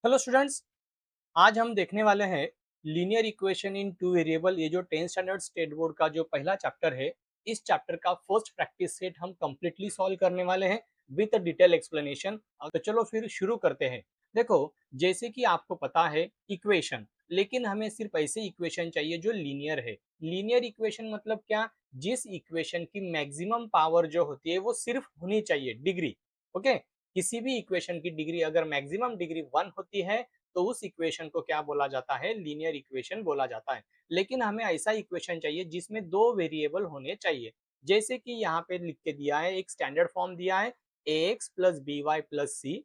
Hello students. आज हम देखने वाले हैं linear equation in two variable. ये जो 10th स्टैंडर्ड स्टेट बोर्ड का जो पहला चैप्टर है, इस चैप्टर का फर्स्ट प्रैक्टिस सेट हम कंप्लीटली सॉल्व करने वाले हैं विद डिटेल एक्सप्लेनेशन। तो चलो फिर शुरू करते हैं। देखो, जैसे कि आपको पता है इक्वेशन, लेकिन हमें सिर्फ ऐसे इक्वेशन चाहिए जो लीनियर है। लीनियर इक्वेशन मतलब क्या? जिस इक्वेशन की मैक्सिमम पावर जो होती है वो सिर्फ होनी चाहिए डिग्री। ओके, किसी भी इक्वेशन की डिग्री अगर मैक्सिमम डिग्री 1 होती है तो उस इक्वेशन को क्या बोला जाता है? लीनियर इक्वेशन बोला जाता है। लेकिन हमें ऐसा इक्वेशन चाहिए जिसमें दो वेरिएबल होने चाहिए। जैसे कि यहाँ पे लिख के दिया है, एक स्टैंडर्ड फॉर्म दिया है a x plus b y plus c.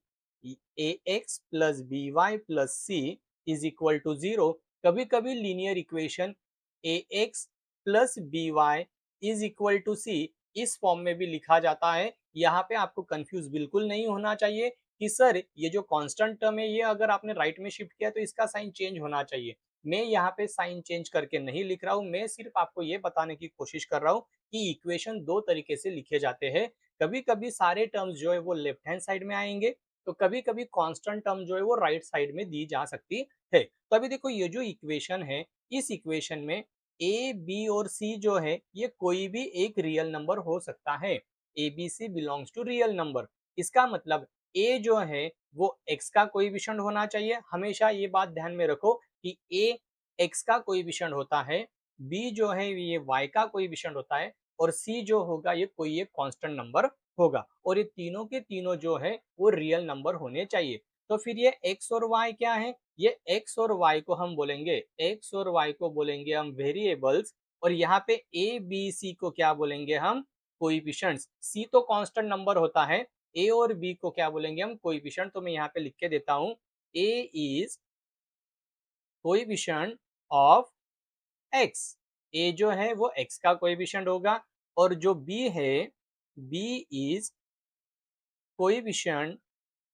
A x plus b y plus c is equal to zero. कभी कभी linear equation a x plus b y is equal to c इस form में भी लिखा जाता है। यहाँ पे आपको कंफ्यूज बिल्कुल नहीं होना चाहिए कि सर ये जो कांस्टेंट टर्म है ये अगर आपने राइट में शिफ्ट किया तो इसका साइन चेंज होना चाहिए। मैं यहाँ पे साइन चेंज करके नहीं लिख रहा हूँ, मैं सिर्फ आपको ये बताने की कोशिश कर रहा हूँ कि इक्वेशन दो तरीके से लिखे जाते हैं। कभी कभी सारे टर्म्स जो है वो लेफ्ट हैंड साइड में आएंगे, तो कभी कभी कांस्टेंट टर्म जो है वो राइट साइड में दी जा सकती है। तो अभी देखो, ये जो इक्वेशन है, इस इक्वेशन में ए बी और सी जो है ये कोई भी एक रियल नंबर हो सकता है। A B C belongs to real number. इसका मतलब ए जो है वो x का कोई विषण होना चाहिए। हमेशा ये बात ध्यान में रखो कि a x का कोई विषण होता है, b जो है ये y का कोई विषण होता है, और c जो होगा ये कोई एक कांस्टेंट नंबर होगा। और ये तीनों के तीनों जो है वो रियल नंबर होने चाहिए। तो फिर ये x और y क्या है? ये x और y को हम बोलेंगे, x और y को बोलेंगे हम वेरिएबल्स। और यहाँ पे a b c को क्या बोलेंगे हम? कोएफिशिएंट्स। c तो कांस्टेंट नंबर होता है, ए और बी को क्या बोलेंगे हम? कोएफिशिएंट। तो मैं यहाँ पे लिख के देता हूं, ए इज कोएफिशिएंट ऑफ एक्स। ए जो है वो एक्स का कोएफिशिएंट होगा, और जो बी है, B is coefficient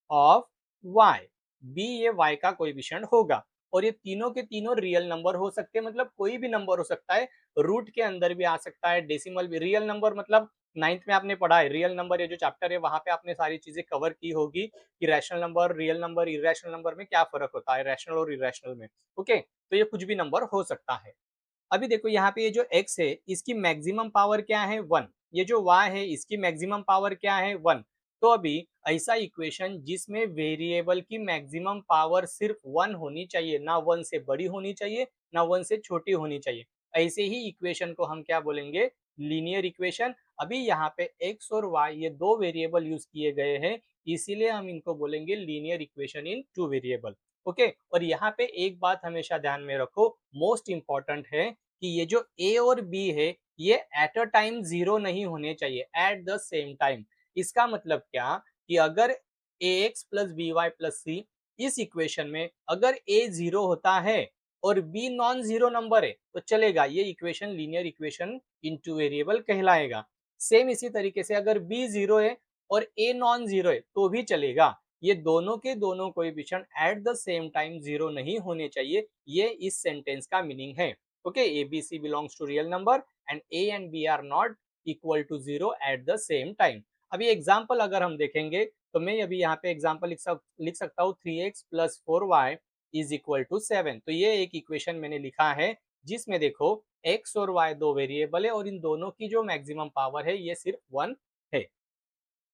of Y. B ये वाई का कोएफिशिएंट होगा। और ये तीनों के तीनों रियल नंबर हो सकते हैं, मतलब कोई भी नंबर हो सकता है। रूट के अंदर भी आ सकता है, डेसिमल भी। रियल नंबर मतलब नाइन्थ में आपने पढ़ा है, रियल नंबर ये जो चैप्टर है वहां पे आपने सारी चीजें कवर की होगी कि rational number, real number, irrational number में क्या फर्क होता है, रैशनल और इरेशनल में। ओके, तो ये कुछ भी नंबर हो सकता है। अभी देखो, यहाँ पे ये जो x है इसकी मैक्सिमम पावर क्या है? 1। ये जो y है इसकी मैक्सिमम पावर क्या है? 1। तो अभी ऐसा इक्वेशन जिसमें वेरिएबल की मैक्सिमम पावर सिर्फ 1 होनी चाहिए, ना 1 से बड़ी होनी चाहिए ना 1 से छोटी होनी चाहिए, ऐसे ही इक्वेशन को हम क्या बोलेंगे? Linear equation. अभी यहाँ पे x और y ये दो वेरिएबल यूज किए गए हैं, इसीलिए हम इनको बोलेंगे linear equation in two variable. Okay, और यहाँ पे एक बात हमेशा ध्यान में रखो, मोस्ट इंपॉर्टेंट है कि ये जो ए और बी है ये एट अ टाइम जीरो नहीं होने चाहिए, एट द सेम टाइम। इसका मतलब क्या कि अगर a x plus b y plus c, इस इक्वेशन में अगर ए जीरो होता है और बी नॉन जीरो नंबर है तो चलेगा, ये equation linear equation into variable कहलाएगा। सेम इसी तरीके से अगर बी जीरो है और ए नॉन जीरो है तो भी चलेगा। ये दोनों के दोनों coefficient at the same time zero नहीं होने चाहिए, ये इस सेंटेंस का मीनिंग है। okay, abc belongs to real number and a and b are not equal to zero at the same time। अभी एग्जाम्पल अगर हम देखेंगे तो मैं अभी यहाँ पे एग्जाम्पल लिख सकता हूँ 3x plus 4y is equal to 7। तो ये एक इक्वेशन मैंने लिखा है जिसमें देखो x और y दो वेरिएबल है और इन दोनों की जो मैक्सिमम पावर है ये सिर्फ 1 है।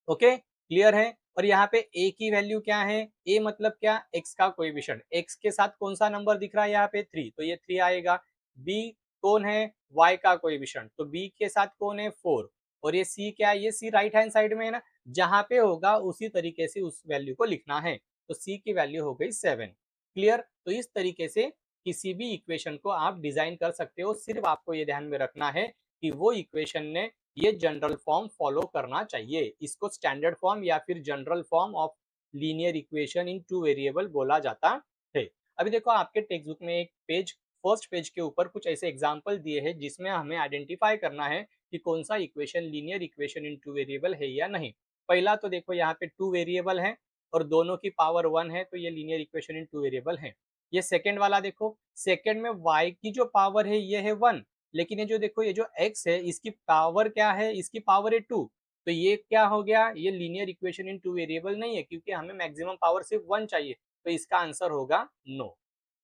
ओके, क्लियर है। और यहाँ पे a की वैल्यू क्या है? a मतलब क्या? x का कोएफिशिएंट। x के साथ कौन सा नंबर दिख रहा है यहाँ पे? 3, तो ये 3 आएगा। b कौन है? y का कोएफिशिएंट, तो b के साथ कौन है? 4। और ये c क्या है? ये c राइट हैंड साइड में है ना, जहां पे होगा उसी तरीके से उस वैल्यू को लिखना है। तो c की वैल्यू हो गई 7। क्लियर। तो इस तरीके से किसी भी इक्वेशन को आप डिजाइन कर सकते हो, सिर्फ आपको ये ध्यान में रखना है कि वो इक्वेशन ने ये जनरल फॉर्म फॉलो करना चाहिए। इसको स्टैंडर्ड फॉर्म या फिर general form of linear equation in two variable बोला जाता है। अभी देखो, आपके टेक्स्ट बुक में एक पेज, फर्स्ट पेज के ऊपर कुछ ऐसे एग्जाम्पल दिए हैं जिसमें हमें आइडेंटिफाई करना है कि कौन सा equation linear equation in two variable है या नहीं। पहला तो देखो, यहाँ पे टू वेरिएबल है और दोनों की पावर 1 है, तो ये linear equation in two variable है। ये सेकेंड वाला देखो, सेकेंड में y की जो पावर है ये है 1, लेकिन ये जो देखो, ये जो x है इसकी पावर क्या है? इसकी पावर है 2। तो ये क्या हो गया? ये linear equation in two variable नहीं है, क्योंकि हमें मैक्सिमम पावर सिर्फ 1 चाहिए। तो इसका आंसर होगा नो।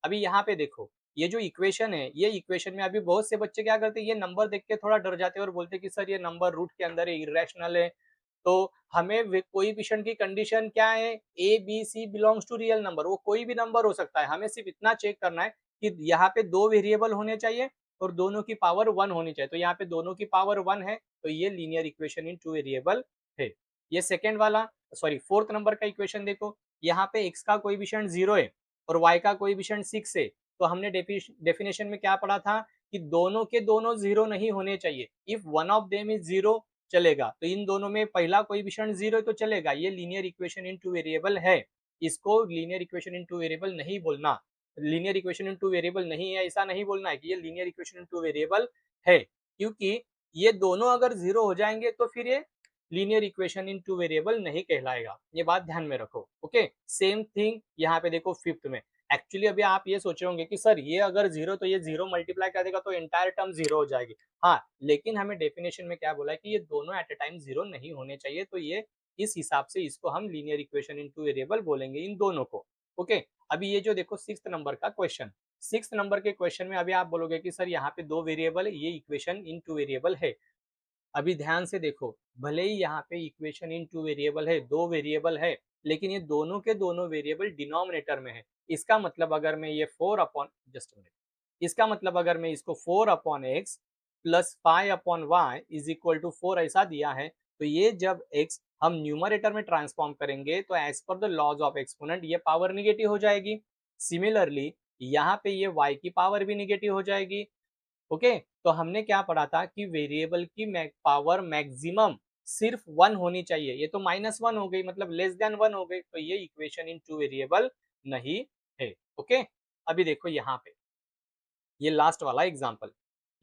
अभी यहाँ पे देखो, ये जो इक्वेशन है, ये इक्वेशन में अभी बहुत से बच्चे क्या करते हैं, ये नंबर देख के थोड़ा डर जाते हैं और बोलते हैं कि सर ये नंबर रूट के अंदर है, इरेशनल है। तो हमें कोएफिशिएंट की कंडीशन क्या है, A B C belongs to real number, वो कोई भी नंबर हो सकता है, हमें सिर्फ इतना चेक करना है कि यहाँ पे दो वेरिएबल होने चाहिए और दोनों की पावर 1 होनी चाहिए। तो यहाँ पे दोनों की पावर 1 है, तो ये linear equation in two variable है। ये सेकेंड वाला, सॉरी फोर्थ नंबर का इक्वेशन देखो, यहाँ पे x का कोएफिशिएंट 0 है और y का कोएफिशिएंट 6 है। तो हमने डेफिनेशन में क्या पढ़ा था कि दोनों के दोनों 0 नहीं होने चाहिए। If one of them is 0 चलेगा, तो इन दोनों में पहला कोएफिशिएंट 0 है तो चलेगा, ये linear equation in two variable है। इसको linear equation in two variable नहीं बोलना, linear equation in two variable नहीं है ऐसा नहीं बोलना है कि ये linear equation in two variable है, क्योंकि ये दोनों अगर 0 हो जाएंगे तो फिर ये linear equation in two variable नहीं कहलाएगा। ये बात ध्यान में रखो। ओके, सेम थिंग यहाँ पे देखो फिफ्थ में। एक्चुअली अभी आप ये सोच रहे होंगे कि सर ये अगर 0 तो ये 0 मल्टीप्लाई कर देगा तो एंटायर टर्म 0 हो जाएगी। हाँ, लेकिन हमें डेफिनेशन में क्या बोला है कि ये दोनों एट अ टाइम 0 नहीं होने चाहिए, तो ये इस हिसाब से इसको हम linear equation in two variable बोलेंगे इन दोनों को। ओके, अभी ये जो देखो सिक्स्थ नंबर का क्वेश्चन, सिक्स्थ नंबर के क्वेश्चन में अभी आप बोलोगे कि सर यहाँ पे दो वेरिएबल है, ये इक्वेशन इन टू वेरिएबल है। अभी ध्यान से देखो, भले ही यहाँ पे इक्वेशन इन टू वेरिएबल है, दो वेरिएबल है, लेकिन ये दोनों के दोनों वेरिएबल डिनोमिनेटर में है। इसका मतलब अगर मैं ये 4 अपॉन जस्ट मिनट, इसका मतलब अगर मैं इसको 4 upon X plus 5 upon Y is equal to 4 ऐसा दिया है, तो ये जब x हम न्यूमरेटर में ट्रांसफॉर्म करेंगे तो as per the laws of exponent ये पावर निगेटिव हो जाएगी। सिमिलरली यहाँ पे ये y की पावर भी निगेटिव हो जाएगी। ओके, तो हमने क्या पढ़ा था कि वेरिएबल की पावर मैक्सिमम सिर्फ 1 होनी चाहिए, ये तो -1 हो गई, मतलब लेस देन 1 हो गई, तो ये इक्वेशन इन टू वेरिएबल नहीं है। ओके, अभी देखो यहाँ पे ये लास्ट वाला एग्जांपल,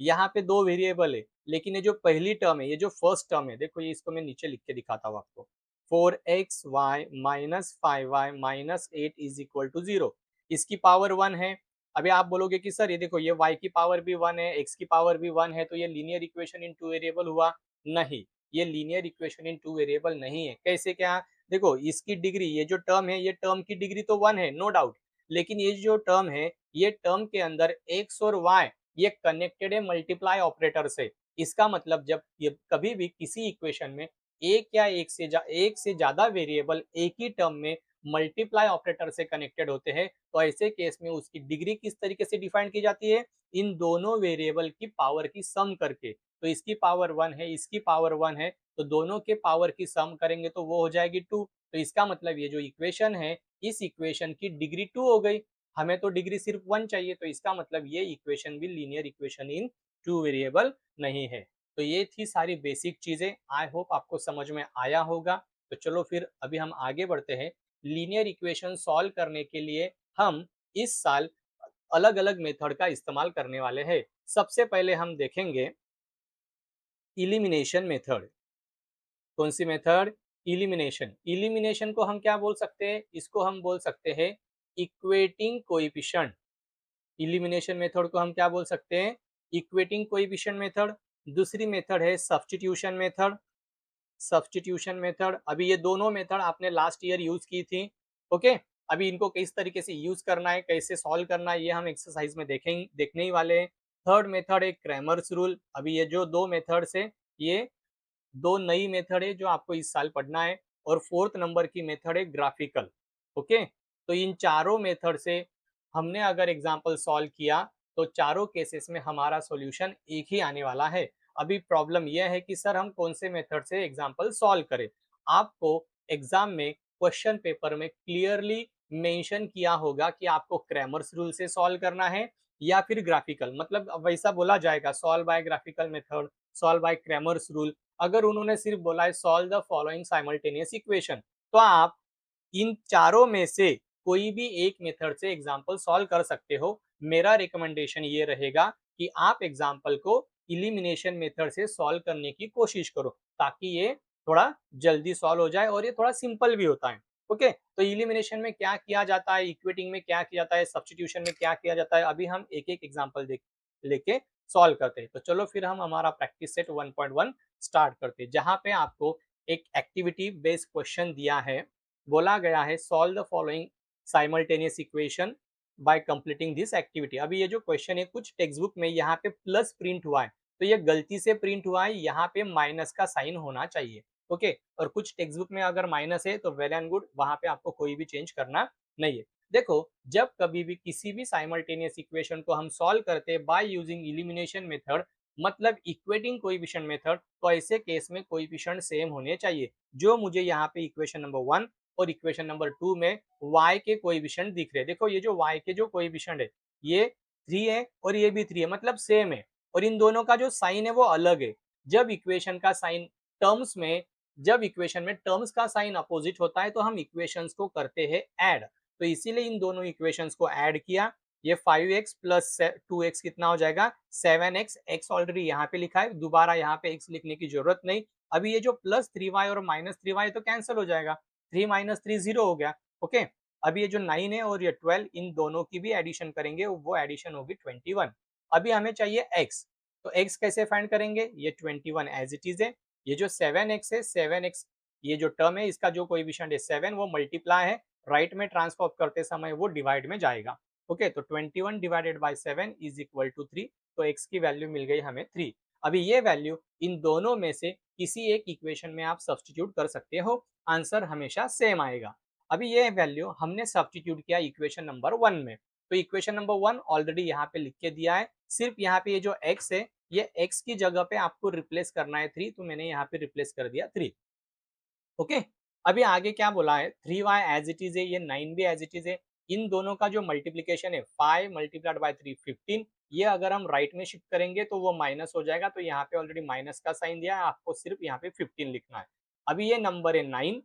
यहाँ पे दो वेरिएबल है, लेकिन ये जो पहली टर्म है, ये जो फर्स्ट टर्म है, देखो ये इसको मैं नीचे लिख के दिखाता हूँ आपको, 4xy minus 5y minus 8 is equal to 0, इसकी पावर 1 है। अभी आप बोलोगे कि सर ये देखो ये y की पावर भी 1 है, x की पावर भी 1 है, तो ये linear equation in two variable हुआ? नहीं, ये linear equation in two variable नहीं है। कैसे क्या? देखो इसकी डिग्री, ये जो टर्म है, ये टर्म की डिग्री तो 1 है, नो डाउट, लेकिन ये जो टर्म है, ये टर्म के अंदर x और y ये कनेक्टेड है मल्टीप्लाई ऑपरेटर से। इसका मतलब जब ये कभी भी किसी इक्वेशन में एक या एक से ज्यादा वेरिएबल एक ही टर्म में मल्टीप्लाई ऑपरेटर से कनेक्टेड होते हैं, तो ऐसे केस में उसकी डिग्री किस तरीके से डिफाइन की जाती है? इन दोनों वेरिएबल की पावर की सम करके। तो इसकी पावर 1 है, इसकी पावर 1 है, तो दोनों के पावर की सम करेंगे तो वो हो जाएगी 2। तो इसका मतलब ये जो इक्वेशन है, इस इक्वेशन की डिग्री 2 हो गई। हमें तो डिग्री सिर्फ 1 चाहिए, तो इसका मतलब ये इक्वेशन भी linear equation in two variable नहीं है। तो ये थी सारी बेसिक चीजें, आई होप आपको समझ में आया होगा। तो चलो फिर अभी हम आगे बढ़ते हैं। लीनियर इक्वेशन सॉल्व करने के लिए हम इस साल अलग अलग मेथड का इस्तेमाल करने वाले हैं। सबसे पहले हम देखेंगे इलिमिनेशन मेथड। कौन सी मेथड? इलिमिनेशन। इलिमिनेशन को हम क्या बोल सकते हैं? इसको हम बोल सकते हैं इक्वेटिंग कोएफिशिएंट। इलिमिनेशन मेथड को हम क्या बोल सकते हैं? Equating coefficient method. दूसरी मेथड है सब्स्टिट्यूशन मेथड। सब्स्टिट्यूशन मेथड, अभी ये दोनों मेथड आपने लास्ट ईयर यूज की थी। ओके, अभी इनको किस तरीके से यूज करना है, कैसे सॉल्व करना है, ये हम एक्सरसाइज में देखने ही वाले हैं। थर्ड मेथड है क्रैमर्स रूल। अभी ये जो दो मेथड्स है, ये दो नई मेथड है जो आपको इस साल पढ़ना है। और फोर्थ नंबर की मेथड है ग्राफिकल। ओके, तो इन चारों मेथड से हमने अगर एग्जाम्पल सॉल्व किया तो चारों केसेस में हमारा सॉल्यूशन एक ही आने वाला है। अभी प्रॉब्लम यह है कि सर हम कौन से मेथड से एग्जाम्पल सॉल्व करें। आपको एग्जाम में क्वेश्चन पेपर में क्लियरली मेंशन किया होगा कि आपको क्रैमर्स रूल से सॉल्व करना है या फिर ग्राफिकल, मतलब वैसा बोला जाएगा solve by graphical method, solve by Cramer's rule. अगर उन्होंने सिर्फ बोला है solve the following simultaneous equation, तो आप इन चारों में से कोई भी एक मेथड से एग्जाम्पल सॉल्व कर सकते हो। मेरा रिकमेंडेशन ये रहेगा कि आप एग्जाम्पल को इलिमिनेशन मेथड से सॉल्व करने की कोशिश करो, ताकि ये थोड़ा जल्दी सॉल्व हो जाए और ये थोड़ा सिंपल भी होता है। ओके, तो इलिमिनेशन में क्या किया जाता है, इक्वेटिंग में क्या किया जाता है, सब्स्टिट्यूशन में क्या किया जाता है, अभी हम एक एक एग्जाम्पल लेके सॉल्व करते हैं। तो चलो फिर हम हमारा प्रैक्टिस सेट 1.1 स्टार्ट करते हैं, जहां पे आपको एक एक्टिविटी बेस्ड क्वेश्चन दिया है। बोला गया है solve the following simultaneous equation by completing this activity. अभी ये जो क्वेश्चन है कुछ टेक्स्ट बुक में यहाँ पे प्लस प्रिंट हुआ है, तो ये गलती से प्रिंट हुआ है, यहाँ पे माइनस का साइन होना चाहिए। ओके, और कुछ टेक्स्ट बुक में अगर माइनस है तो वेल एंड गुड, वहां पे आपको कोई भी चेंज करना नहीं है। देखो, जब कभी भी किसी भी साइमल्टेनियस इक्वेशन को हम सॉल्व करते हैं बाय यूजिंग इलिमिनेशन मेथड, मतलब इक्वेटिंग कोएफिशिएंट मेथड, तो ऐसे केस में कोएफिशिएंट सेम होने चाहिए। जो मुझे यहाँ पे इक्वेशन नंबर 1 और इक्वेशन नंबर 2 में y के कोएफिशिएंट दिख रहे हैं। देखो, ये जो y के जो कोएफिशिएंट है, ये 3 है और ये भी 3 है, मतलब सेम है, और इन दोनों का जो साइन है वो अलग है। जब इक्वेशन का साइन टर्म्स में जब इक्वेशन में टर्म्स का साइन अपोजिट होता है तो हम इक्वेशंस को करते हैं ऐड। तो इसीलिए इन दोनों इक्वेशंस को ऐड किया। ये 5x प्लस 2x कितना हो जाएगा, 7x। x ऑलरेडी यहाँ पे लिखा है, दोबारा यहाँ पे x लिखने की जरूरत नहीं। अभी ये जो प्लस 3y और माइनस 3y तो कैंसिल हो जाएगा, 3 माइनस 3 0 हो गया। ओके, अभी ये जो 9 है और ये 12, इन दोनों की भी एडिशन करेंगे, वो एडिशन होगी 21। अभी हमें चाहिए x, तो x कैसे फाइंड करेंगे, ये 21 एज इट इज है। ये जो 7x है, 7x ये जो टर्म है इसका जो कोएफिशिएंट है 7, वो मल्टीप्लाई है, राइट में ट्रांसफॉर्म करते समय वो डिवाइड में जाएगा। ओके, तो 21 divided by 7 is equal to 3, तो x की वैल्यू मिल गई हमें 3। अभी ये वैल्यू इन दोनों में से किसी एक इक्वेशन में आप सब्स्टिट्यूट कर सकते हो, आंसर हमेशा सेम आएगा। अभी ये वैल्यू हमने सब्स्टिट्यूट किया इक्वेशन नंबर 1 में, तो इक्वेशन नंबर 1 ऑलरेडी यहाँ पे लिख के दिया है। सिर्फ यहाँ पे ये जो x है, ये x की जगह पे आपको रिप्लेस करना है 3, तो मैंने यहाँ पे रिप्लेस कर दिया 3। ओके, अभी आगे क्या बोला है, 3y एज इट इज है, ये 9 भी एज इट इज है। इन दोनों का जो मल्टीप्लीकेशन है 5 मल्टीप्लाइड बाय 3 15, ये अगर हम राइट में शिफ्ट करेंगे तो वो माइनस हो जाएगा, तो यहाँ पे ऑलरेडी माइनस का साइन दिया है, आपको सिर्फ यहाँ पे 15 लिखना है। अभी ये नंबर है 9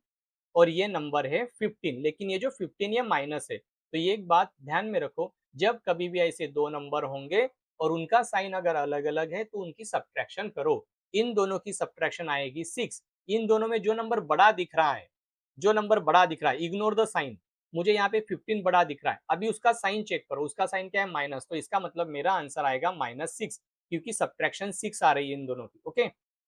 और ये नंबर है 15, लेकिन ये जो 15 ये माइनस है, तो ये एक बात ध्यान में रखो, जब कभी भी ऐसे दो नंबर होंगे और उनका साइन अगर अलग अलग है तो उनकी सब्ट्रैक्शन करो। इन दोनों की सब्ट्रैक्शन आएगी 6। इन दोनों में जो नंबर बड़ा दिख रहा है, जो नंबर बड़ा दिख रहा है, इग्नोर द साइन, मुझे यहाँ पे 15 बड़ा दिख रहा है, अभी उसका साइन चेक करो, उसका साइन क्या है, माइनस, तो इसका मतलब मेरा आंसर आएगा -6, क्योंकि सब्ट्रैक्शन 6 आ रही है इन दोनों की। ओके,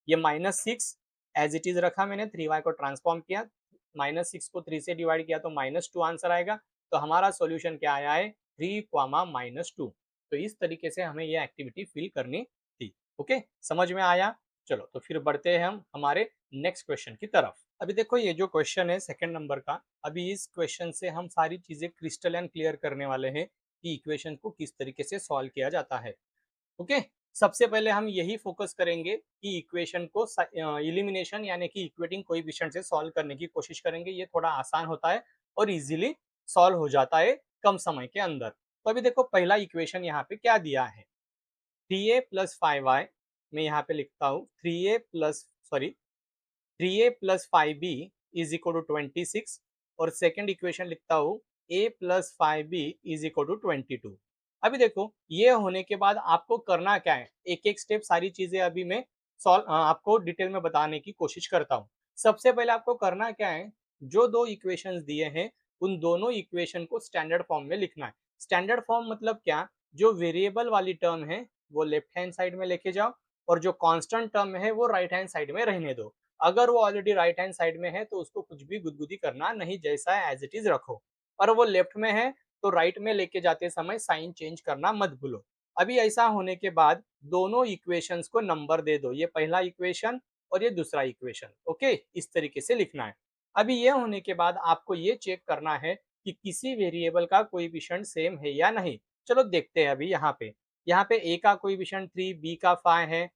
ये -6 एज इट इज रखा मैंने, 3y को ट्रांसफॉर्म किया, -6 को 3 से डिवाइड किया तो -2 आंसर आएगा। तो हमारा सॉल्यूशन क्या आया है, 3, -2। तो इस तरीके से हमें ये एक्टिविटी फिल करनी थी। ओके, समझ में आया? चलो, तो फिर बढ़ते हैं हम हमारे नेक्स्ट क्वेश्चन की तरफ। अभी देखो, ये जो क्वेश्चन है सेकंड नंबर का, अभी इस क्वेश्चन से हम सारी चीजें क्रिस्टल एंड क्लियर करने वाले हैं कि इक्वेशन को किस तरीके से सॉल्व किया जाता है। ओके, सबसे पहले हम यही फोकस करेंगे कि इक्वेशन को इलिमिनेशन यानी कि इक्वेटिंग कोएफिशिएंट से सॉल्व करने की कोशिश करेंगे। ये थोड़ा आसान होता है और इजीली सॉल्व हो जाता है कम समय के अंदर। तो अभी देखो, पहला इक्वेशन यहाँ पे क्या दिया है, 3a प्लस 5y, मैं यहाँ पे लिखता हूँ 3a plus 5b is equal to 26, और सेकेंड इक्वेशन लिखता हूँ a plus 5b is equal to 22। अभी देखो, ये होने के बाद आपको करना क्या है, एक एक स्टेप सारी चीजें अभी मैं सॉल्व आपको डिटेल में बताने की कोशिश करता हूँ। सबसे पहले आपको करना क्या है, जो दो इक्वेशंस दिए हैं उन दोनों इक्वेशन को स्टैंडर्ड फॉर्म में लिखना है। स्टैंडर्ड फॉर्म मतलब क्या, जो वेरिएबल वाली टर्म है वो लेफ्ट हैंड साइड में लेके जाओ, और जो कांस्टेंट टर्म है वो राइट हैंड साइड में रहने दो। अगर वो ऑलरेडी राइट हैंड साइड में है तो उसको कुछ भी गुदगुदी करना नहीं, जैसा है एज इट इज रखो। और वो लेफ्ट में है तो राइट में लेके जाते समय साइन चेंज करना मत भूलो। अभी ऐसा होने के बाद दोनों इक्वेशंस को नंबर दे दो, ये पहला इक्वेशन और ये दूसरा इक्वेशन। ओके, इस तरीके से लिखना है। अभी ये होने के बाद आपको ये चेक करना है कि किसी वेरिएबल का कोएफिशिएंट सेम है या नहीं। चलो देखते हैं। अभी यहाँ पे a का कोएफिशिएंट 3, b का 5 है,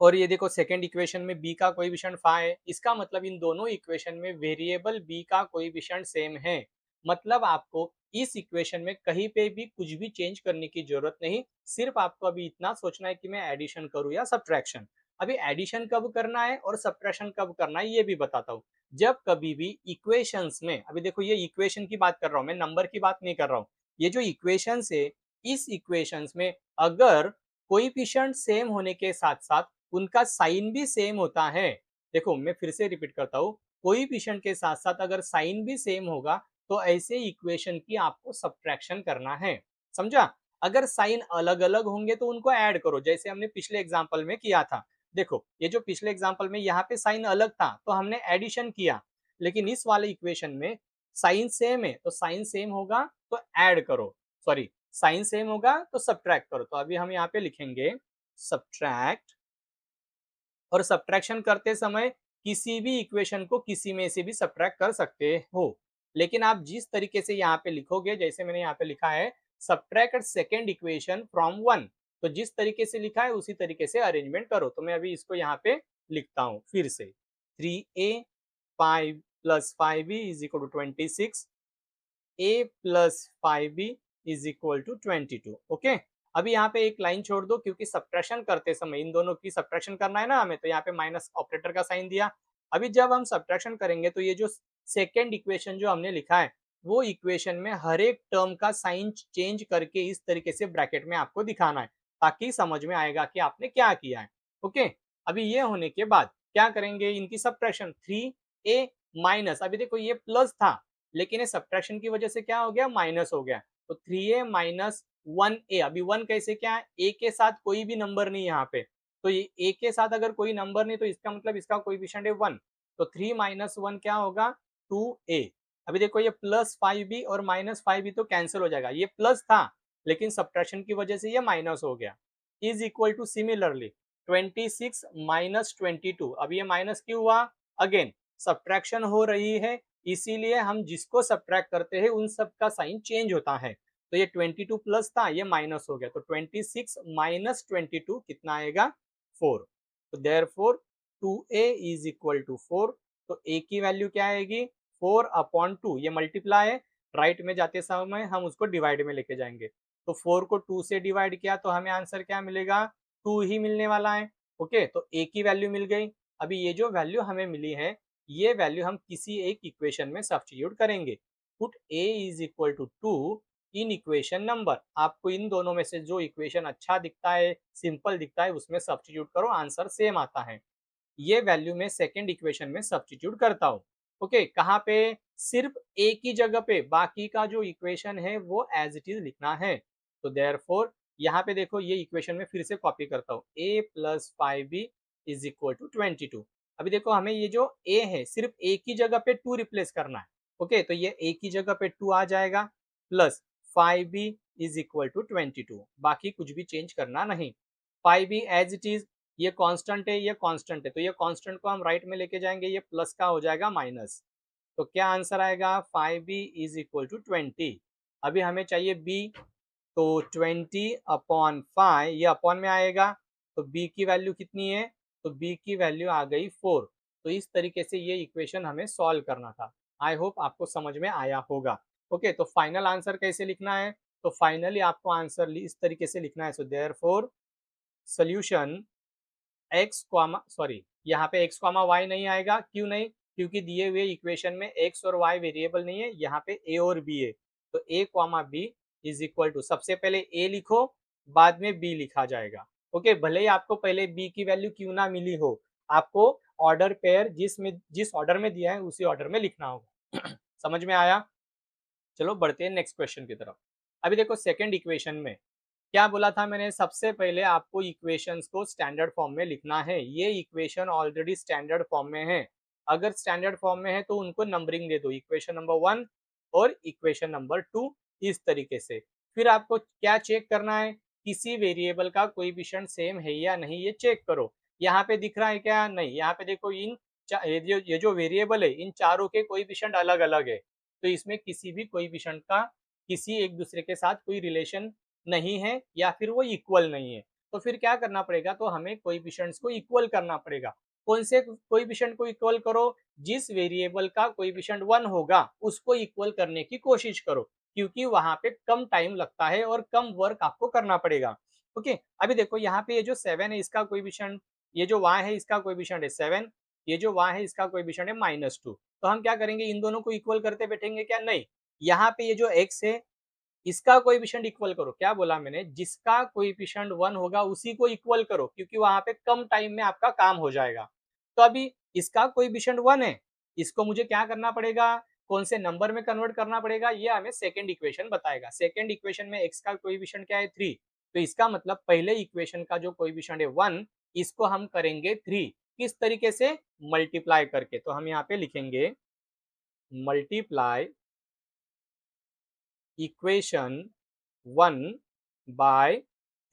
और ये देखो सेकेंड इक्वेशन में b का कोएफिशिएंट 5 है। इसका मतलब इन दोनों इक्वेशन में वेरिएबल b का कोएफिशिएंट सेम है। मतलब आपको इस इक्वेशन में कहीं पे भी कुछ भी चेंज करने की जरूरत नहीं, सिर्फ आपको अभी इतना सोचना है कि मैं एडिशन करूँ या सब्ट्रैक्शन। अभी एडिशन कब करना है और सब्ट्रैक्शन कब करना है ये भी बताता हूँ। जब कभी भी इक्वेशंस में, अभी देखो ये इक्वेशन की बात कर रहा हूँ मैं, नंबर की बात नहीं कर रहा हूँ। ये जो इक्वेशंस है, इस इक्वेशंस में अगर कोएफिशिएंट सेम होने के साथ साथ उनका साइन भी सेम होता है। देखो, मैं फिर से रिपीट करता हूँ, कोएफिशिएंट के साथ साथ अगर साइन भी सेम होगा तो ऐसे इक्वेशन की आपको सब्ट्रैक्शन करना है। समझा? अगर साइन अलग अलग होंगे तो उनको ऐड करो, जैसे हमने पिछले एग्जाम्पल में किया था। देखो, ये जो पिछले एग्जाम्पल में यहाँ पे साइन अलग था तो हमने एडिशन किया, लेकिन इस वाले इक्वेशन में साइन सेम है तो साइन सेम होगा तो ऐड करो, सॉरी साइन सेम होगा तो सब्ट्रैक्ट करो। तो अभी हम यहाँ पे लिखेंगे सब्ट्रैक्ट, और सब्ट्रैक्शन करते समय किसी भी इक्वेशन को किसी में से भी सब्ट्रैक्ट कर सकते हो, लेकिन आप जिस तरीके से यहाँ पे लिखोगे, जैसे मैंने यहाँ पे लिखा है subtract second equation from one, तो जिस तरीके से लिखा है उसी तरीके से अरेंजमेंट करो। तो मैं अभी इसको यहाँ पे लिखता हूँ फिर से, 3a 5 + 5b is equal to 26, a + 5b is equal to 22। Okay, अभी यहाँ पे एक लाइन छोड़ दो, क्योंकि सब्ट्रैक्शन करते समय इन दोनों की सब्ट्रैक्शन करना है ना हमें, तो यहाँ पे माइनस ऑपरेटर का साइन दिया। अभी जब हम सब्ट्रैक्शन करेंगे तो ये जो सेकेंड इक्वेशन जो हमने लिखा है, वो इक्वेशन में हर एक टर्म का साइन चेंज करके इस तरीके से ब्रैकेट में आपको दिखाना है, ताकि समझ में आएगा कि आपने क्या किया है। ओके, अभी ये होने के बाद क्या करेंगे, इनकी सब्ट्रैक्शन 3a माइनस, अभी देखो ये प्लस था लेकिन ये सब्ट्रैक्शन की वजह से क्या हो गया, माइनस हो गया। तो 3a माइनस 1a, अभी 1 कैसे, क्या है, a के साथ कोई भी नंबर नहीं यहाँ पे, तो ये a के साथ अगर कोई नंबर नहीं तो इसका मतलब इसका कोएफिशिएंट है 1, तो 3 माइनस 1 क्या होगा, 2a। अभी देखो ये प्लस 5b और माइनस 5b तो कैंसिल हो जाएगा, ये प्लस था लेकिन सब्ट्रैक्शन की वजह से ये माइनस हो गया, is equal two similarly 26 minus 22। अब ये माइनस क्यों हुआ, अगेन सब्ट्रैक्शन हो रही है, इसीलिए हम जिसको सब्ट्रैक्ट करते हैं उन सब का साइन चेंज होता है। तो ये 22 प्लस था, ये माइनस हो गया, तो 26 माइनस 22 कितना आएगा, 4। तो therefore 2a is equal to 4। तो a की वैल्यू क्या आएगी, 4/2, ये मल्टीप्लाई है, राइट में जाते समय हम उसको डिवाइड में लेके जाएंगे, तो 4 को 2 से डिवाइड किया तो हमें आंसर क्या मिलेगा, 2 ही मिलने वाला है। ओके, तो a की वैल्यू मिल गई। अभी ये जो वैल्यू हमें मिली है, ये वैल्यू हम किसी एक इक्वेशन में सब्स्टिट्यूट करेंगे। Put a is equal to 2 in equation number, आपको इन दोनों में से जो इक्वेशन अच्छा दिखता है, सिंपल दिखता है, उसमें सब्स्टिट्यूट करो, आंसर सेम आता है। ये वैल्यू मैं सेकेंड इक्वेशन में सब्स्टिट्यूट करता हूँ। ओके, कहाँ पे, सिर्फ a की जगह पे, बाकी का जो इक्वेशन है वो एज इट इज लिखना है। तो देयरफॉर यहाँ पे देखो, ये इक्वेशन में फिर से कॉपी करता हूँ, a + 5b is equal to 22। अभी देखो हमें ये जो a है, सिर्फ a की जगह पे 2 रिप्लेस करना है। ओके, तो ये a की जगह पे 2 आ जाएगा, plus 5b is equal to 22, बाकी कुछ भी चेंज करना नहीं। 5b एज इट इज, ये कांस्टेंट है, ये कांस्टेंट है, तो ये कांस्टेंट को हम राइट में लेके जाएंगे, ये प्लस का हो जाएगा माइनस। तो क्या आंसर आएगा, 5b इज इक्वल टू 20। अभी हमें चाहिए b, तो 20/5 ये अपॉन में आएगा, तो b की वैल्यू कितनी है, तो b की वैल्यू आ गई 4। तो इस तरीके से ये इक्वेशन हमें सॉल्व करना था। आई होप आपको समझ में आया होगा। ओके, तो फाइनल आंसर कैसे लिखना है, तो फाइनली आपको आंसर इस तरीके से लिखना है। So therefore solution x comma, sorry यहाँ पे एक्स कॉमा वाई नहीं आएगा, क्यों नहीं, क्योंकि दिए हुए इक्वेशन में एक्स और वाई वेरिएबल नहीं है, यहाँ पे ए और बी है। तो a comma b is equal to, सबसे पहले ए लिखो, बाद में बी लिखा जाएगा। ओके, भले ही आपको पहले बी की वैल्यू क्यों ना मिली हो, आपको ऑर्डर पेयर जिस ऑर्डर में दिया है उसी ऑर्डर में लिखना होगा। समझ में आया, चलो बढ़ते हैं नेक्स्ट क्वेश्चन की तरफ। अभी देखो सेकंड इक्वेशन में क्या बोला था मैंने, सबसे पहले आपको इक्वेशंस को स्टैंडर्ड फॉर्म में लिखना है। ये इक्वेशन ऑलरेडी स्टैंडर्ड फॉर्म में है, अगर स्टैंडर्ड फॉर्म में है तो उनको नंबरिंग दे दो, इक्वेशन नंबर 1 और इक्वेशन नंबर 2, इस तरीके से। फिर आपको क्या चेक करना है, किसी वेरिएबल का कोएफिशिएंट सेम है या नहीं, ये चेक करो। यहाँ पे दिख रहा है क्या, नहीं, यहाँ पे देखो ये जो वेरिएबल है इन चारों के कोएफिशिएंट अलग अलग है, तो इसमें किसी भी कोएफिशिएंट का किसी एक दूसरे के साथ कोई रिलेशन नहीं है, या फिर वो इक्वल नहीं है। तो फिर क्या करना पड़ेगा, तो हमें कोएफिशिएंट्स को इक्वल करना पड़ेगा। कौन से कोएफिशिएंट को इक्वल करो, जिस वेरिएबल का कोएफिशिएंट 1 होगा उसको इक्वल करने की कोशिश करो, क्योंकि वहां पे कम टाइम लगता है और कम वर्क आपको करना पड़ेगा। ओके, अभी देखो यहाँ पे ये जो 7 है इसका कोएफिशिएंट, ये जो y है इसका कोएफिशिएंट है 7, ये जो y है इसका कोएफिशिएंट है -2। तो हम क्या करेंगे, इन दोनों को इक्वल करते बैठेंगे क्या, नहीं, यहाँ पे ये जो x है इसका कोएफिशिएंट इक्वल करो। क्या बोला मैंने, जिसका कोएफिशिएंट 1 होगा उसी को इक्वल करो, क्योंकि वहां पे कम टाइम में आपका काम हो जाएगा। तो अभी इसका कोएफिशिएंट 1 है, इसको मुझे क्या करना पड़ेगा, कौन से नंबर में कन्वर्ट करना पड़ेगा, ये हमें सेकंड इक्वेशन बताएगा। सेकंड इक्वेशन में x का कोएफिशिएंट क्या है, 3, तो इसका मतलब पहले इक्वेशन का जो कोएफिशिएंट है 1, इसको हम करेंगे 3, किस तरीके से, मल्टीप्लाई करके। तो हम यहाँ पे लिखेंगे मल्टीप्लाई इक्वेशन 1 बाय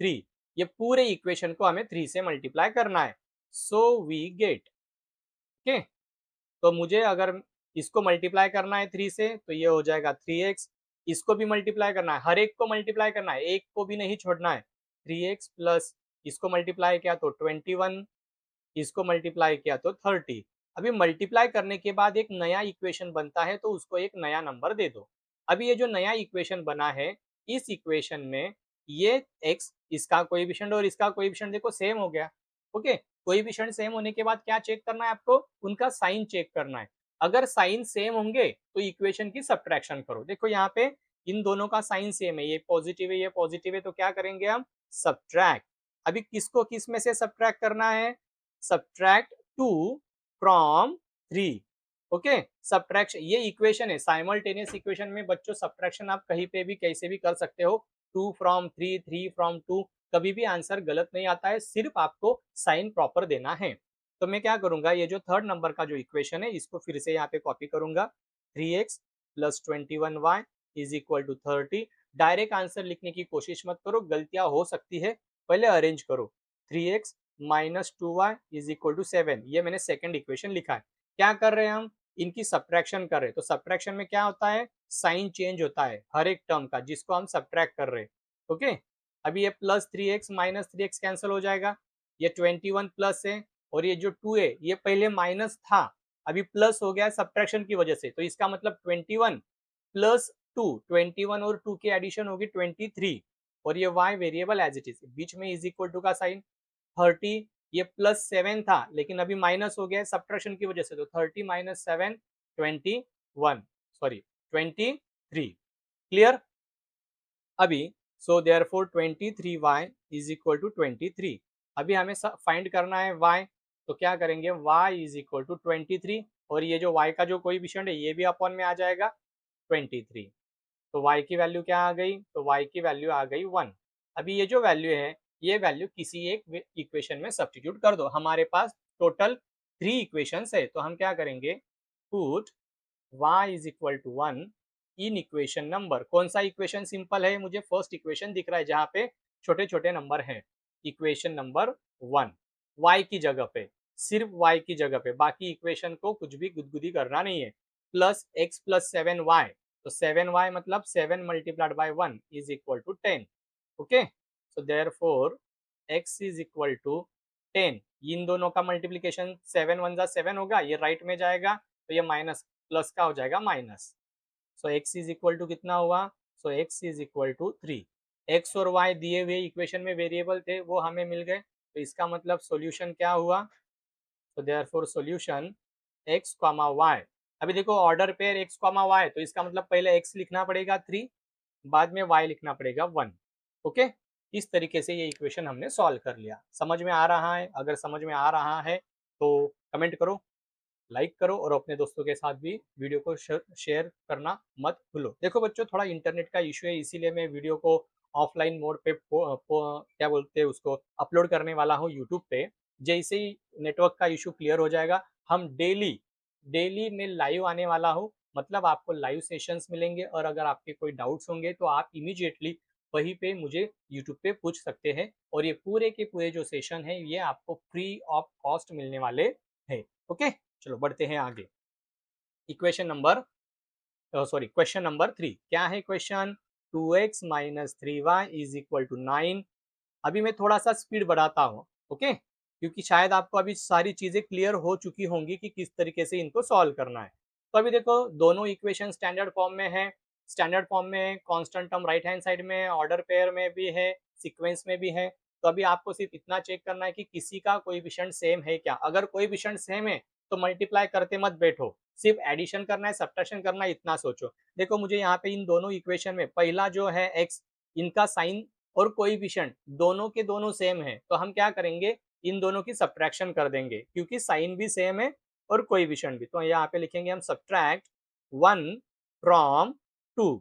3, ये पूरे इक्वेशन को हमें 3 से मल्टीप्लाई करना है। सो वी गेट, ओके, तो मुझे अगर इसको मल्टीप्लाई करना है 3 से तो ये हो जाएगा 3x, इसको भी मल्टीप्लाई करना है, हर एक को मल्टीप्लाई करना है, एक को भी नहीं छोड़ना है। 3x प्लस इसको मल्टीप्लाई किया तो 21, इसको मल्टीप्लाई किया तो 30। अभी मल्टीप्लाई करने के बाद एक नया इक्वेशन बनता है तो उसको एक नया नंबर दे दो। अभी ये जो नया इक्वेशन बना है, इस इक्वेशन में ये x इसका कोएफिशिएंट और इसका कोएफिशिएंट देखो सेम हो गया। ओके, कोएफिशिएंट सेम होने के बाद क्या चेक करना है आपको, उनका साइन चेक करना है। अगर साइन सेम होंगे तो इक्वेशन की सब्ट्रैक्शन करो। देखो यहाँ पे इन दोनों का साइन सेम है, ये पॉजिटिव है ये पॉजिटिव है, तो क्या करेंगे हम, सब्ट्रैक्ट। अभी किसको किस में से सब्ट्रैक्ट करना है, सब्ट्रैक्ट 2 फ्रॉम 3। ओके, सब्ट्रैक्शन ये इक्वेशन है, साइमल्टेनियस इक्वेशन में बच्चों सब्ट्रैक्शन आप कहीं पे भी कैसे भी कर सकते हो। 2 फ्रॉम 3, 3 फ्रॉम 2, कभी भी आंसर गलत नहीं आता है, सिर्फ आपको साइन प्रॉपर देना है। तो मैं क्या करूंगा, ये जो थर्ड नंबर का जो इक्वेशन है इसको फिर से यहाँ पे कॉपी करूंगा। 3x plus 21y is equal to 30। Direct answer लिखने की कोशिश मत करो, गलतियां हो सकती है, पहले अरेंज करो। 3x minus 2y is equal to 7, ये मैंने सेकंड इक्वेशन लिखा है। क्या कर रहे हैं हम, इनकी सब्ट्रैक्शन कर रहे हैं। तो सब्ट्रैक्शन में क्या होता है, साइन चेंज होता है हर एक टर्म का जिसको हम सब्ट्रैक्ट कर रहे हैं। ओके, अभी ये plus 3x minus 3x cancel हो जाएगा, ये 21 प्लस है और ये जो 2 है ये पहले माइनस था, अभी प्लस हो गया सब्ट्रैक्शन की वजह से, तो इसका मतलब 21 प्लस 2, 21 और 2 की एडिशन होगी 23, और ये y variable as it is, बीच में इज इक्वल टू का साइन। 30, ये प्लस 7 था लेकिन अभी माइनस हो गया है सब्ट्रैक्शन की वजह से, तो 30 माइनस 7 21, सॉरी 23। क्लियर, अभी so therefore 23y is equal to 23। अभी हमें फाइंड करना है y, तो क्या करेंगे, y इज इक्वल टू 23 और ये जो y का जो कोएफिशिएंट है ये भी अपॉन में आ जाएगा 23। तो y की वैल्यू क्या आ गई, तो y की वैल्यू आ गई 1। अभी ये जो वैल्यू है ये वैल्यू किसी एक इक्वेशन में सब्स्टिट्यूट कर दो। हमारे पास टोटल 3 इक्वेशंस है, तो हम क्या करेंगे, put y is equal to 1 in equation number, कौन सा इक्वेशन सिंपल है, मुझे फर्स्ट इक्वेशन दिख रहा है जहाँ पे छोटे छोटे नंबर हैं, इक्वेशन नंबर 1, y की जगह पे, सिर्फ y की जगह पे, बाकी इक्वेशन को कुछ भी गुदगुदी करना नहीं है। प्लस x प्लस 7y, तो 7y मतलब 7 multiplied by 1 is equal to 10। Okay, so therefore x is equal to 10, इन दोनों का मल्टीप्लीकेशन 7 1 जा 7 होगा, ये राइट में जाएगा तो ये माइनस प्लस का हो जाएगा minus. So x is equal to कितना हुआ, so x is equal to 3। x और y दिए हुए इक्वेशन में वेरिएबल थे वो हमें मिल गए, तो इसका मतलब सॉल्यूशन क्या हुआ, तो therefore solution x comma y। अभी देखो order pair x comma y, तो इसका मतलब पहले x लिखना पड़ेगा 3, बाद में y लिखना पड़ेगा 1। ओके, इस तरीके से ये इक्वेशन हमने सॉल्व कर लिया। समझ में आ रहा है, अगर समझ में आ रहा है तो कमेंट करो, लाइक करो और अपने दोस्तों के साथ भी वीडियो को शेयर करना मत भूलो। देखो बच्चों, थोड़ा इंटरनेट का इशू है इसीलिए मैं वीडियो को ऑफलाइन मोड पे क्या बोलते हैं उसको अपलोड करने वाला हूँ यूट्यूब पे। जैसे ही नेटवर्क का इशू क्लियर हो जाएगा, हम डेली डेली में लाइव आने वाला हूँ, मतलब आपको लाइव सेशंस मिलेंगे और अगर आपके कोई डाउट्स होंगे तो आप इमीडिएटली वहीं पे मुझे यूट्यूब पे पूछ सकते हैं, और ये पूरे के पूरे जो सेशन है ये आपको फ्री ऑफ कॉस्ट मिलने वाले हैं। ओके, चलो बढ़ते हैं आगे। Equation number sorry question number 3 क्या है question, 2x minus 3y is equal to 9। अभी मैं थोड़ा सा स्पीड बढ़ाता हूँ, ओके, क्योंकि शायद आपको अभी सारी चीजें क्लियर हो चुकी होंगी कि किस तरीके से इनको सॉल्व करना है। तो अभी देखो दोनों इक्वेशन स्टैंडर्ड फॉर्म में है, स्टैंडर्ड फॉर्म में constant term right hand side में, ऑर्डर पेयर में भी है, सीक्वेंस में भी है। तो अभी आपको सिर्फ इतना चेक करना है कि किसी का कोएफिशिएंट सेम है क्या। अगर कोएफिशिएंट सेम है तो मल्टीप्लाई करते मत बैठो, सिर्फ एडिशन करना है, सब्ट्रैक्शन करना है, इतना सोचो। देखो मुझे यहाँ पे इन दोनों इक्वेशन में पहला जो है x, इनका साइन और कोएफिशिएंट दोनों के दोनों सेम है, तो हम क्या करेंगे, इन दोनों की सब्ट्रैक्शन कर देंगे क्योंकि साइन भी सेम है और कोएफिशिएंट भी। तो यहाँ पे लिखेंगे हम सब्ट्रैक्ट 1 फ्रॉम 2।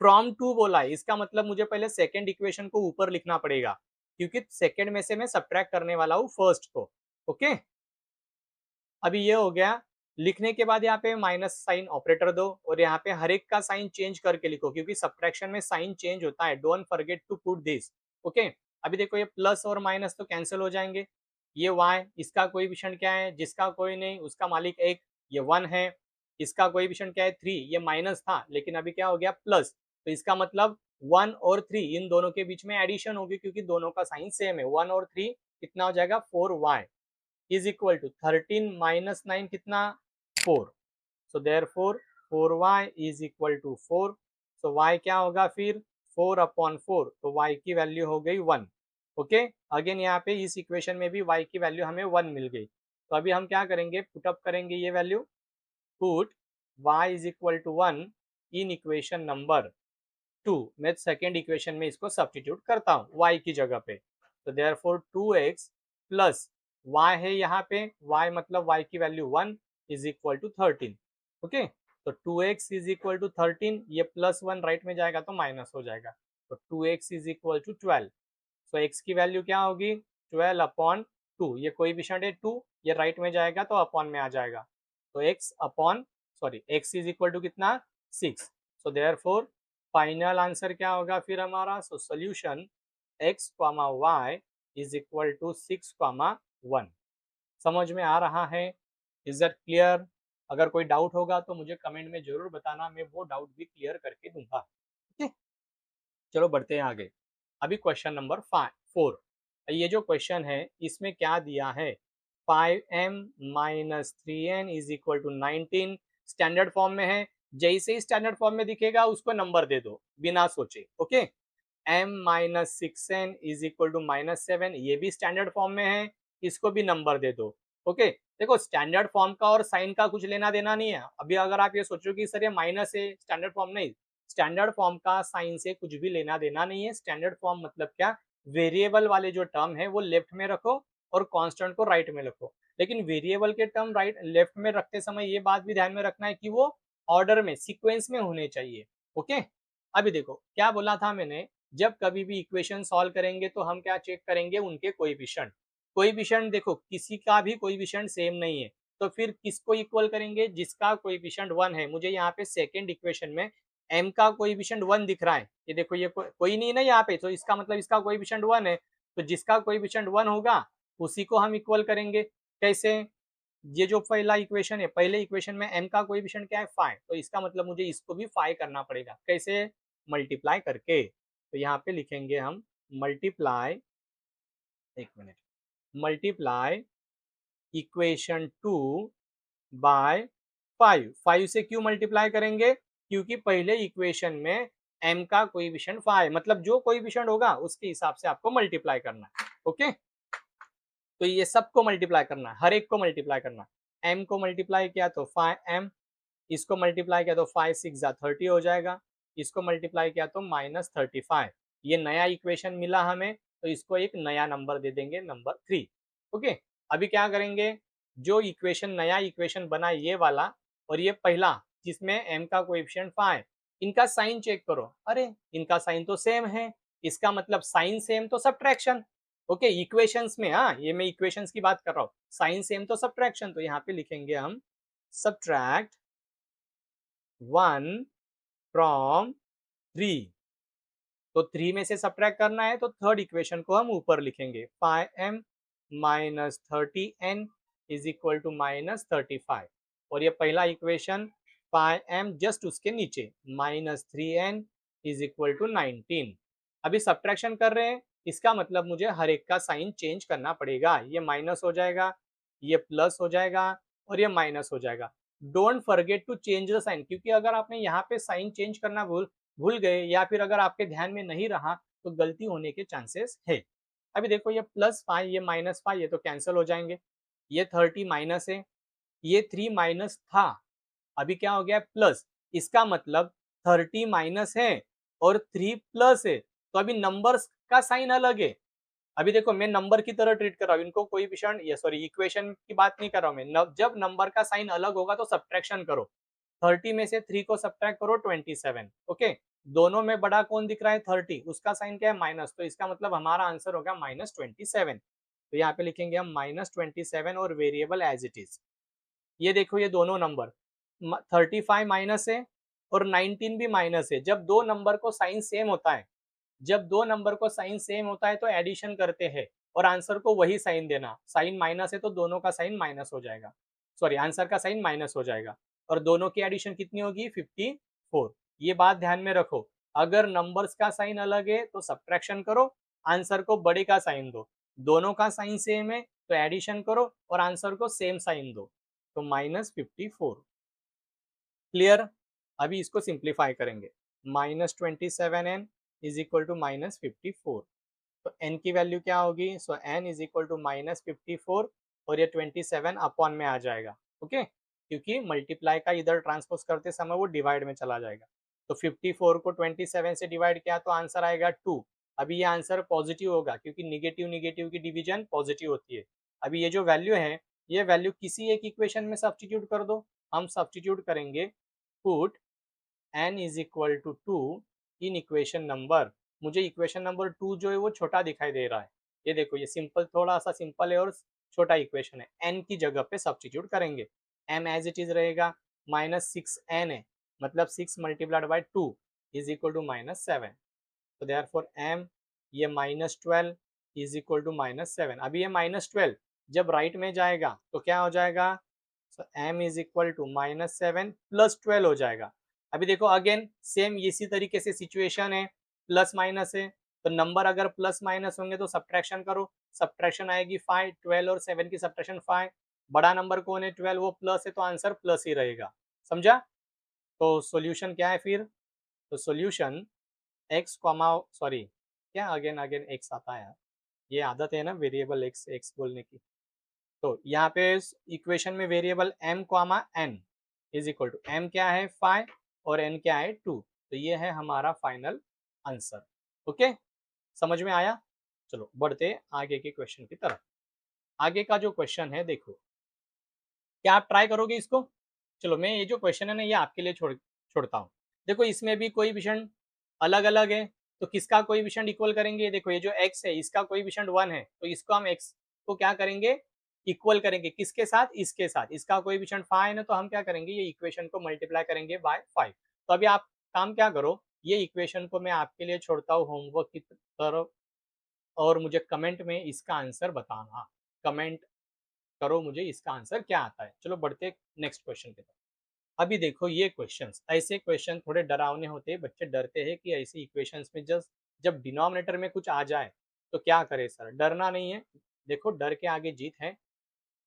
फ्रॉम 2 बोला है, इसका मतलब मुझे पहले सेकेंड इक्वेशन को ऊपर लिखना पड़ेगा क्योंकि सेकेंड में से मैं सब्ट्रैक्ट करने वाला हूँ फर्स्ट को। ओके, अभी ये हो गया लिखने के बाद यहाँ पे माइनस साइन ऑपरेटर दो और यहाँ पे हर एक का साइन चेंज करके लिखो, क्योंकि सब्ट्रैक्शन में साइन चेंज होता है। Don't forget to put this. Okay, अभी देखो ये प्लस और माइनस तो कैंसिल हो जाएंगे। ये y, इसका कोएफिशिएंट क्या है, जिसका कोई नहीं उसका मालिक एक, ये 1 है। इसका कोएफिशिएंट क्या है 3, ये माइनस था लेकिन अभी क्या हो गया प्लस, तो इसका मतलब 1 और 3 इन दोनों के बीच में एडिशन होगी क्योंकि दोनों का साइन सेम है। 1 और 3 कितना हो जाएगा 4y is equal to 13 minus 9 कितना 4। So therefore 4y is equal to 4। So y क्या होगा फिर 4/4, तो y की वैल्यू हो गई 1। ओके, अगेन यहाँ पे इस इक्वेशन में भी y की वैल्यू हमें 1 मिल गई। तो अभी हम क्या करेंगे, पुटअप करेंगे ये value. Put y is equal to 1 in equation number 2। मैं सेकेंड इक्वेशन में इसको सब्स्टिट्यूट करता हूँ y की जगह पे। तो देयरफॉर 2x प्लस y है यहाँ पे, y मतलब y की value 1 is equal to 13। Okay, तो 2x इज इक्वल टू 13, ये प्लस 1 राइट में जाएगा तो माइनस हो जाएगा, तो 2x is equal to 12। So x की वैल्यू क्या होगी 12/2, ये कोएफिशिएंट है 2, ये राइट में जाएगा तो अपॉन में आ जाएगा, तो x इज इक्वल टू कितना 6। सो देयरफॉर फाइनल आंसर क्या होगा फिर हमारा, so solution x, y is equal to 6, 1। समझ में आ रहा है? Is that clear? अगर कोई डाउट होगा तो मुझे कमेंट में जरूर बताना, मैं वो डाउट भी क्लियर करके दूंगा। ठीक है, चलो बढ़ते हैं आगे। अभी क्वेश्चन नंबर 4। ये जो क्वेश्चन है इसमें क्या दिया है, 5m minus 3n is equal to 19। Standard form में है, जैसे ही स्टैंडर्ड फॉर्म में दिखेगा उसको नंबर दे दो बिना सोचे। Okay, m minus 6n is equal to -7, ये भी स्टैंडर्ड फॉर्म में है, इसको भी नंबर दे दो। ओके, देखो स्टैंडर्ड फॉर्म का और साइन का कुछ लेना देना नहीं है। अभी अगर आप ये सोचो कि सर ये माइनस है स्टैंडर्ड फॉर्म, नहीं, स्टैंडर्ड फॉर्म का साइन से कुछ भी लेना देना नहीं है। स्टैंडर्ड फॉर्म मतलब क्या, वेरिएबल वाले जो टर्म है वो लेफ्ट में रखो और कांस्टेंट को राइट में रखो। लेकिन वेरिएबल के टर्म राइट लेफ्ट में रखते समय ये बात भी ध्यान में रखना है कि वो ऑर्डर में सीक्वेंस में होने चाहिए। ओके, अभी देखो क्या बोला था मैंने, जब कभी भी इक्वेशन सॉल्व करेंगे तो हम क्या चेक करेंगे, उनके कोएफिशिएंट। कोएफिशिएंट देखो किसी का भी कोएफिशिएंट सेम नहीं है, तो फिर किसको इक्वल करेंगे, जिसका कोएफिशिएंट 1 है। मुझे यहाँ पे सेकंड इक्वेशन में m का कोएफिशिएंट 1 दिख रहा है, ये देखो ये कोई नहीं ना यहाँ पे, तो इसका मतलब इसका कोएफिशिएंट 1 है, तो जिसका कोएफिशिएंट 1 होगा उसी को हम इक्वल करेंगे। कैसे, ये जो पहला इक्वेशन है, पहले इक्वेशन में m का कोएफिशिएंट क्या है 5, तो इसका मतलब मुझे इसको भी 5 करना पड़ेगा। कैसे, मल्टीप्लाई करके। तो यहाँ पे लिखेंगे हम मल्टीप्लाई, एक मिनट, मल्टीप्लाई इक्वेशन 2 बाय 5। 5 से क्यों मल्टीप्लाई करेंगे, क्योंकि पहले इक्वेशन में m का कोएफिशिएंट 5, मतलब जो कोएफिशिएंट होगा उसके हिसाब से आपको मल्टीप्लाई करना है। ओके, तो ये सबको मल्टीप्लाई करना है, हर एक को मल्टीप्लाई करना है। m को मल्टीप्लाई किया तो 5m, इसको मल्टीप्लाई किया तो 5 6 30 हो जाएगा, इसको मल्टीप्लाई किया तो -35। ये नया इक्वेशन मिला हमें, तो इसको एक नया नंबर दे देंगे, नंबर 3। ओके, अभी क्या करेंगे, जो इक्वेशन नया इक्वेशन बना ये वाला और ये पहला जिसमें m का कोएफिशिएंट 5, इनका साइन चेक करो। अरे इनका साइन तो सेम है, इसका मतलब साइन सेम तो सब्ट्रैक्शन। ओके, इक्वेशंस में, हाँ ये मैं इक्वेशंस की बात कर रहा हूँ, साइन सेम तो सब्ट्रैक्शन, तो यहाँ पे लिखेंगे हम सब्ट्रैक्ट 1 फ्रॉम 3। तो 3 में से सब्ट्रैक्ट करना है तो थर्ड इक्वेशन को हम ऊपर लिखेंगे, 5m minus 30n is equal to -35। और ये पहला इक्वेशन 5m जस्ट उसके नीचे -3n इज इक्वल टू 19। अभी सब्ट्रैक्शन कर रहे हैं, इसका मतलब मुझे हर एक का साइन चेंज करना पड़ेगा। ये माइनस हो जाएगा, ये प्लस हो जाएगा और ये माइनस हो जाएगा। Don't forget to change the sign, क्योंकि अगर आपने यहाँ पे साइन चेंज करना भूल गए या फिर अगर आपके ध्यान में नहीं रहा तो गलती होने के चांसेस है। अभी देखो ये +5 ये -5 ये तो कैंसिल हो जाएंगे, ये 30 माइनस है, ये 3 माइनस था, अभी क्या हो गया प्लस, इसका मतलब 30 माइनस है और 3 प्लस है, तो अभी नंबर्स का साइन अलग है। अभी देखो मैं नंबर की तरह ट्रीट कर रहा हूँ इनको, कोई विषण ये सॉरी इक्वेशन की बात नहीं कर रहा हूँ मैं। जब नंबर का साइन अलग होगा तो सब्ट्रैक्शन करो, 30 में से 3 को सब्ट्रैक्ट करो 27। ओके, दोनों में बड़ा कौन दिख रहा है 30, उसका साइन क्या है माइनस, तो इसका मतलब हमारा आंसर होगा -27। तो यहाँ पे लिखेंगे हम -27 और वेरिएबल एज इट इज। ये देखो ये दोनों नंबर 35 माइनस है और 19 भी माइनस है। जब दो नंबर को साइन सेम होता है, जब दो नंबर को साइन सेम होता है तो एडिशन करते हैं और आंसर को वही साइन देना। साइन माइनस है तो दोनों का साइन माइनस हो जाएगा, सॉरी आंसर का साइन माइनस हो जाएगा और दोनों की एडिशन कितनी होगी 54। ये बात ध्यान में रखो, अगर नंबर्स का साइन अलग है तो सब्ट्रैक्शन करो, आंसर को बड़े का साइन दो। दोनों का साइन सेम है तो एडिशन करो और आंसर को सेम साइन दो, तो -54। क्लियर? अभी इसको सिंप्लीफाई करेंगे। -27n इज इक्वल टू -54, तो n की वैल्यू क्या होगी? सो n इज इक्वल टू -54 और ये 27 अपॉन में आ जाएगा। ओके, क्योंकि मल्टीप्लाई का इधर ट्रांसपोज करते समय वो डिवाइड में चला जाएगा। तो 54 को 27 से डिवाइड किया तो आंसर आएगा 2। अभी ये आंसर पॉजिटिव होगा क्योंकि निगेटिव निगेटिव की डिवीजन पॉजिटिव होती है। अभी ये जो वैल्यू है, ये वैल्यू किसी एक इक्वेशन में सब्स्टिट्यूट कर दो। हम सब्स्टिट्यूट करेंगे, put n is equal to 2 in equation number. मुझे इक्वेशन नंबर 2 जो है वो छोटा दिखाई दे रहा है। ये देखो, ये सिंपल, थोड़ा सा सिंपल है और छोटा इक्वेशन है। n की जगह पे सब्स्टिट्यूट करेंगे, m एज इट इज रहेगा, -6n है, मतलब 6 multiplied by 2 is equal to -7। तो देयरफॉर m, ये -12 इज इक्वल टू -7। अभी ये -12 जब राइट में जाएगा तो क्या हो जाएगा? So m is equal to -7 plus 12 हो जाएगा। अभी देखो अगेन सेम इसी तरीके से सिचुएशन है, प्लस माइनस है, तो नंबर अगर प्लस माइनस होंगे तो सब्ट्रैक्शन करो, सब्ट्रैक्शन आएगी 5, 12 और 7 की सब्ट्रैक्शन 5। बड़ा नंबर कौन है? 12, वो प्लस है तो आंसर प्लस ही रहेगा। समझा? तो सॉल्यूशन क्या है फिर? तो सॉल्यूशन एक्स कॉमा, सॉरी क्या अगेन अगेन एक्स आता है यार, ये आदत है ना वेरिएबल एक्स एक्स बोलने की। तो यहाँ पे इक्वेशन में variable m comma n is equal to, m क्या है 5 और n क्या है 2, तो ये है हमारा फाइनल आंसर। ओके, समझ में आया? चलो बढ़ते आगे के क्वेश्चन की तरफ। आगे का जो क्वेश्चन है देखो, क्या आप ट्राई करोगे इसको? चलो मैं ये जो क्वेश्चन है ना ये आपके लिए छोड़ता हूँ। देखो इसमें भी कोई विषण अलग अलग है, तो किसका कोई विषण इक्वल करेंगे? देखो ये जो x है इसका कोई विषण 1 है, तो इसको हम x को क्या करेंगे? इक्वल करेंगे। किसके साथ? इसके साथ। इसका कोई विषण 5 है ना, तो हम क्या करेंगे? ये इक्वेशन को मल्टीप्लाई करेंगे बाय 5। तो अभी आप काम क्या करो, ये इक्वेशन को मैं आपके लिए छोड़ता हूँ होमवर्क की तरफ, और मुझे कमेंट में इसका आंसर बताना। कमेंट करो मुझे इसका आंसर क्या आता है। चलो बढ़ते नेक्स्ट क्वेश्चन की तरफ। अभी देखो ये क्वेश्चंस, ऐसे क्वेश्चन थोड़े डरावने होते हैं, बच्चे डरते हैं कि ऐसे इक्वेशंस में जब डिनोमिनेटर में कुछ आ जाए तो क्या करें सर। डरना नहीं है, देखो डर के आगे जीत है,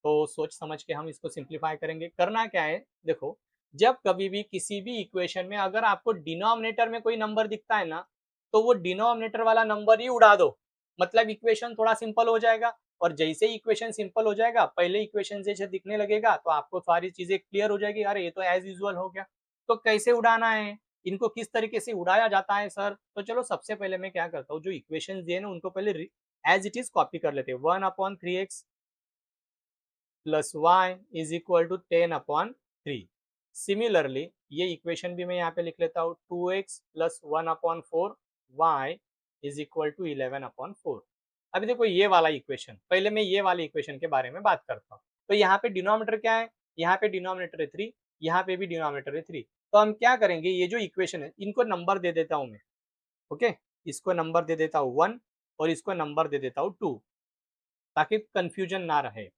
तो सोच समझ के हम इसको सिंप्लीफाई करेंगे। करना क्या है, देखो जब कभी भी किसी भी इक्वेशन में अगर आपको डिनोमिनेटर में कोई नंबर दिखता है ना, तो वो डिनोमिनेटर वाला नंबर ही उड़ा दो, मतलब इक्वेशन थोड़ा सिंपल हो जाएगा। और जैसे ही इक्वेशन सिंपल हो जाएगा, पहले इक्वेशन जैसे दिखने लगेगा तो आपको सारी चीजें क्लियर हो जाएगी, अरे ये तो एज यूजुअल हो गया। तो कैसे उड़ाना है, इनको किस तरीके से उड़ाया जाता है सर? तो चलो सबसे पहले मैं क्या करता हूँ, जो इक्वेशन दिए ना उनको पहले एज इट इज कॉपी कर लेते हैं। 1/3x plus Y is equal to 10/3। Similarly ये इक्वेशन भी मैं यहाँ पे लिख लेता हूँ, 2x plus 1/4 Y is equal to 11/4। अभी देखो ये वाला इक्वेशन, पहले मैं ये वाले इक्वेशन के बारे में बात करता हूँ। तो यहाँ पे डिनोमिनेटर क्या है? यहाँ पे डिनोमिनेटर है 3, यहाँ पे भी डिनोमिनेटर है 3। तो हम क्या करेंगे, ये जो इक्वेशन है इनको नंबर दे देता हूँ मैं। ओके, इसको नंबर दे देता हूँ 1 और इसको नंबर दे देता हूँ 2, ताकि कंफ्यूजन ना रहे।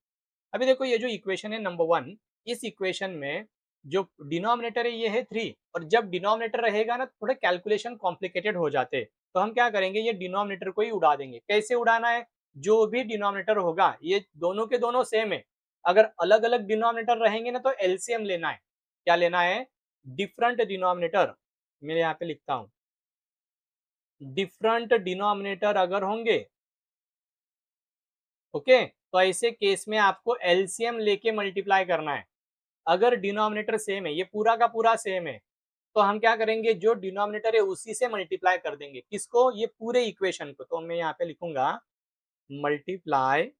अभी देखो ये जो इक्वेशन है नंबर 1, इस इक्वेशन में जो डिनोमिनेटर है ये है 3, और जब डिनोमिनेटर रहेगा ना थोड़े कैलकुलेशन कॉम्प्लिकेटेड हो जाते हैं, तो हम क्या करेंगे, ये डिनोमिनेटर को ही उड़ा देंगे। कैसे उड़ाना है, जो भी डिनोमिनेटर होगा ये दोनों के दोनों सेम है, अगर अलग अलग डिनोमिनेटर रहेंगे ना तो एलसीएम लेना है। क्या लेना है? Different denominator. मैं यहाँ पे लिखता हूँ, डिफरेंट डिनोमिनेटर अगर होंगे, ओके, तो ऐसे केस में आपको एलसीएम लेके मल्टीप्लाई करना है। अगर डिनोमिनेटर सेम है, ये पूरा का पूरा सेम है, तो हम क्या करेंगे, जो डिनोमिनेटर है उसी से मल्टीप्लाई कर देंगे। किसको? ये पूरे इक्वेशन को। तो मैं यहाँ पे लिखूंगा मल्टीप्लाई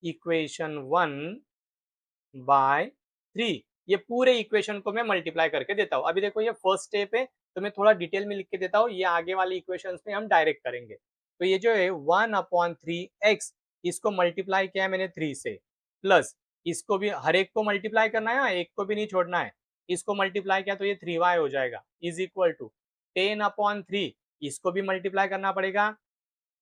इक्वेशन 1 बाय 3। ये पूरे इक्वेशन को मैं मल्टीप्लाई करके देता हूँ। अभी देखो ये फर्स्ट स्टेप है, तो मैं थोड़ा डिटेल में लिख के देता हूँ, ये आगे वाली इक्वेशंस में हम डायरेक्ट करेंगे। तो ये जो है 1/3x, इसको मल्टीप्लाई किया मैंने 3 से, प्लस इसको भी हर एक को मल्टीप्लाई करना है, एक को भी नहीं छोड़ना है। इसको मल्टीप्लाई किया तो ये 3y हो जाएगा इज इक्वल टू 10/3। इसको भी मल्टीप्लाई करना पड़ेगा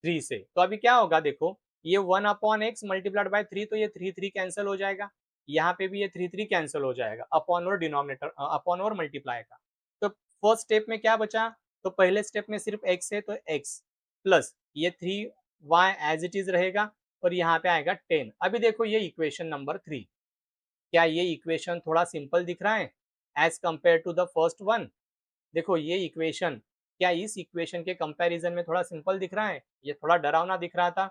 3 से। तो अभी क्या होगा देखो, ये 1/x मल्टीप्लाइड बाय 3, तो ये 3 कैंसिल हो जाएगा। यहाँ पे भी ये 3 कैंसिल हो जाएगा अपॉन और डिनोमिनेटर अपॉन और मल्टीप्लाई का। तो फर्स्ट स्टेप में क्या बचा, तो पहले स्टेप में सिर्फ x है तो x प्लस ये 3y एज इट इज रहेगा और यहाँ पे आएगा 10। अभी देखो ये इक्वेशन नंबर 3, क्या ये इक्वेशन थोड़ा सिंपल दिख रहा है as compare to the first one. देखो ये इक्वेशन क्या इस इक्वेशन के कंपैरिजन में थोड़ा सिंपल दिख रहा है, ये थोड़ा डरावना दिख रहा था,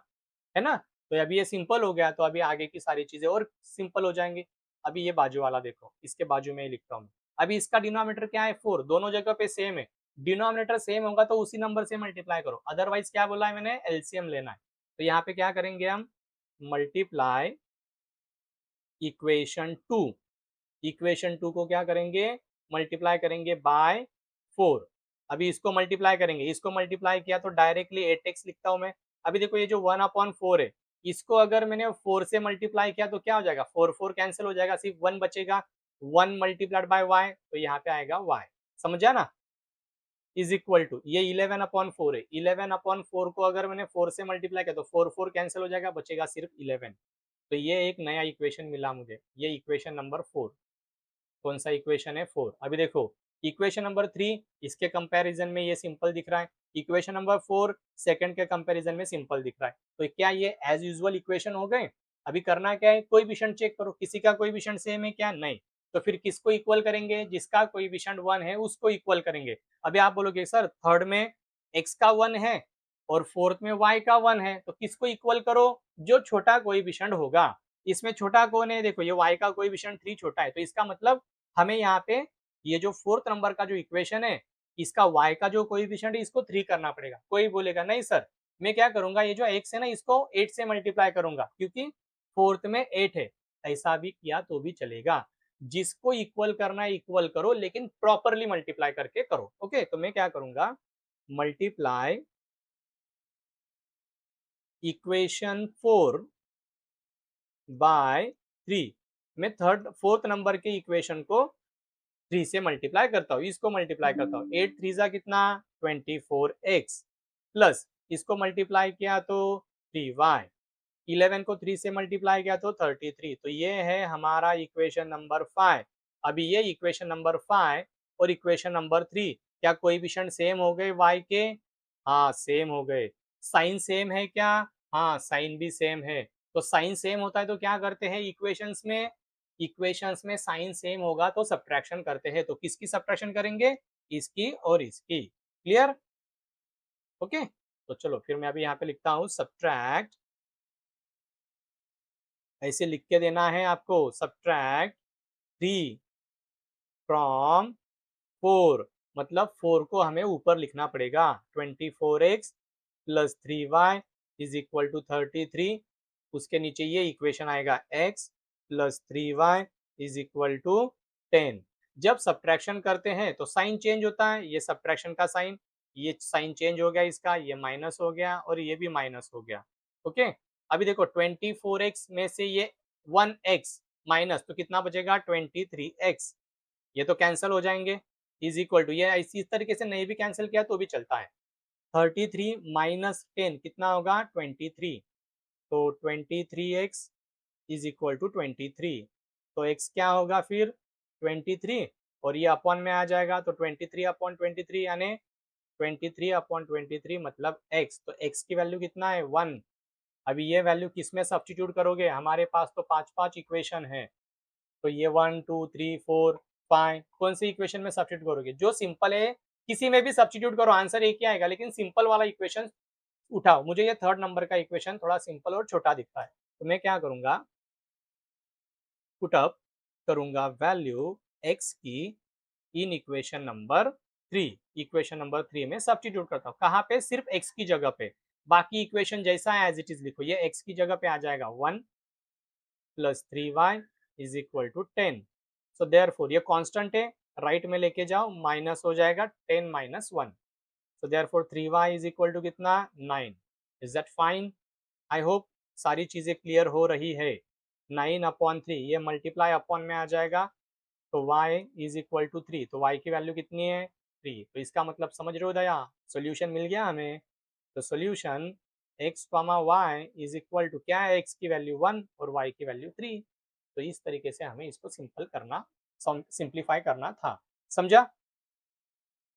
है ना। तो अभी ये सिंपल हो गया तो अभी आगे की सारी चीजें और सिंपल हो जाएंगी। अभी ये बाजू वाला देखो, इसके बाजू में ही लिखता हूँ। अभी इसका डिनोमिनेटर क्या है 4, दोनों जगह पे सेम है। डिनोमिनेटर सेम होगा तो उसी नंबर से मल्टीप्लाई करो, अदरवाइज क्या बोला है मैंने, एलसीएम लेना है। तो यहाँ पे क्या करेंगे हम, मल्टीप्लाई इक्वेशन 2, इक्वेशन 2 को क्या करेंगे, मल्टीप्लाई करेंगे बाय 4। अभी इसको मल्टीप्लाई करेंगे, इसको मल्टीप्लाई किया तो डायरेक्टली 8x लिखता हूं मैं। अभी देखो ये जो 1/4 है, इसको अगर मैंने 4 से मल्टीप्लाई किया तो क्या हो जाएगा, 4 कैंसिल हो जाएगा, सिर्फ 1 बचेगा। 1 मल्टीप्लाइड बाय y, तो यहाँ पे आएगा y। समझा ना, इज इक्वल टू ये 11/4 है। 11/4 को अगर मैंने 4 से मल्टीप्लाई किया तो 4 कैंसिल हो जाएगा, बचेगा सिर्फ 11। तो ये एक नया इक्वेशन मिला मुझे, ये इक्वेशन नंबर 4। कौन सा इक्वेशन है, 4। अभी देखो इक्वेशन नंबर 3 इसके कंपैरिजन में ये सिंपल दिख रहा है, इक्वेशन नंबर 4 सेकंड के कंपैरिजन में सिंपल दिख रहा है। तो क्या ये एज यूजुअल इक्वेशन हो गए। अभी करना क्या है, कोई विषण चेक करो, किसी का कोई विषण सेम है क्या, नहीं। तो फिर किसको इक्वल करेंगे, जिसका कोई विषण 1 है उसको इक्वल करेंगे। अभी आप बोलोगे सर थर्ड में x का 1 है और फोर्थ में y का 1 है, तो किसको इक्वल करो, जो छोटा कोई विषण होगा। इसमें छोटा कौन है, देखो ये y का कोई विषण 3 छोटा है, तो इसका मतलब हमें यहाँ पे ये जो फोर्थ नंबर का जो इक्वेशन है, इसका y का जो कोएफिशिएंट है इसको 3 करना पड़ेगा। कोई बोलेगा नहीं सर मैं क्या करूंगा, ये जो x है ना इसको 8 से मल्टीप्लाई करूंगा क्योंकि फोर्थ में 8 है। ऐसा भी किया तो भी चलेगा, जिसको इक्वल करना है इक्वल करो, लेकिन प्रॉपरली मल्टीप्लाई करके करो। ओके, तो मैं क्या करूंगा, मल्टीप्लाई इक्वेशन 4 बाय 3। मैं थर्ड फोर्थ नंबर के इक्वेशन को 3 से मल्टीप्लाई करता हूँ, इसको मल्टीप्लाई करता हूँ। 8 3 जा कितना 24x प्लस इसको मल्टीप्लाई किया तो 3y, 11 को 3 से मल्टीप्लाई किया तो 33। तो ये है हमारा इक्वेशन नंबर 5। अभी ये इक्वेशन नंबर 5 और इक्वेशन नंबर 3 क्या कोएफिशिएंट सेम हो गए y के, हाँ सेम हो गए। साइन सेम है क्या, हाँ साइन भी सेम है। तो साइन सेम होता है तो क्या करते हैं इक्वेशंस में, इक्वेशंस में साइन सेम होगा तो सब्ट्रैक्शन करते हैं। तो किसकी सब्ट्रैक्शन करेंगे, इसकी और इसकी। Clear, okay. तो चलो फिर मैं अभी यहाँ पे लिखता हूँ सब्ट्रैक्ट, ऐसे लिख के देना है आपको, सब्ट्रैक्ट 3 फ्रॉम 4, मतलब 4 को हमें ऊपर लिखना पड़ेगा। 24x plus 3y is equal to 33। उसके नीचे ये इक्वेशन आएगा x plus 3y is equal to 10। जब सब्ट्रैक्शन करते हैं तो साइन चेंज होता है, ये सब्ट्रैक्शन का साइन, ये साइन चेंज हो गया इसका, ये माइनस हो गया और ये भी माइनस हो गया। ओके, अभी देखो 24x में से ये 1x माइनस, तो कितना बचेगा 23x, ये तो कैंसिल हो जाएंगे। इज इक्वल टू ये इस तरीके से नहीं भी कैंसिल किया तो भी चलता है। 33 माइनस 10 कितना होगा 23। तो 23x इज इक्वल टू 23। तो x क्या होगा फिर 23 और ये अपॉन में आ जाएगा, तो 23/23 यानी 23/23 मतलब x। तो x की वैल्यू कितना है 1। अभी ये वैल्यू किस में सब्स्टिट्यूट करोगे, हमारे पास तो 5 इक्वेशन है, तो ये 1 2 3 4 5 कौन सी इक्वेशन में सब्स्टिट्यूट करोगे, जो सिंपल है किसी में भी सब्स्टिट्यूट करो आंसर एक ही आएगा, लेकिन सिंपल वाला इक्वेशन उठाओ। मुझे ये थर्ड नंबर का इक्वेशन थोड़ा सिंपल और छोटा दिखता है, तो मैं क्या करूंगा, पुट अप करूंगा वैल्यू x की इन इक्वेशन नंबर 3, इक्वेशन नंबर 3 में सब्स्टिट्यूट करता हूँ। कहाँ पे, सिर्फ x की जगह पे, बाकी इक्वेशन जैसा है एज इट इज लिखो। ये x की जगह पे आ जाएगा 1 plus 3y is equal to 10। So therefore ये कांस्टेंट है, राइट में लेके जाओ माइनस हो जाएगा 10 minus 1। So therefore 3y is equal to कितना 9। Is that fine, I hope सारी चीजें क्लियर हो रही है। 9/3 ये मल्टीप्लाई अपॉन में आ जाएगा, तो y इज इक्वल टू 3, तो y की वैल्यू कितनी है 3। तो इसका मतलब समझ रहे हो दया, सोल्यूशन मिल गया हमें। तो solution x, y is equal to क्या है, x की वैल्यू 1 और y की वैल्यू 3। तो इस तरीके से हमें इसको सिंप्लीफाई करना था। समझा?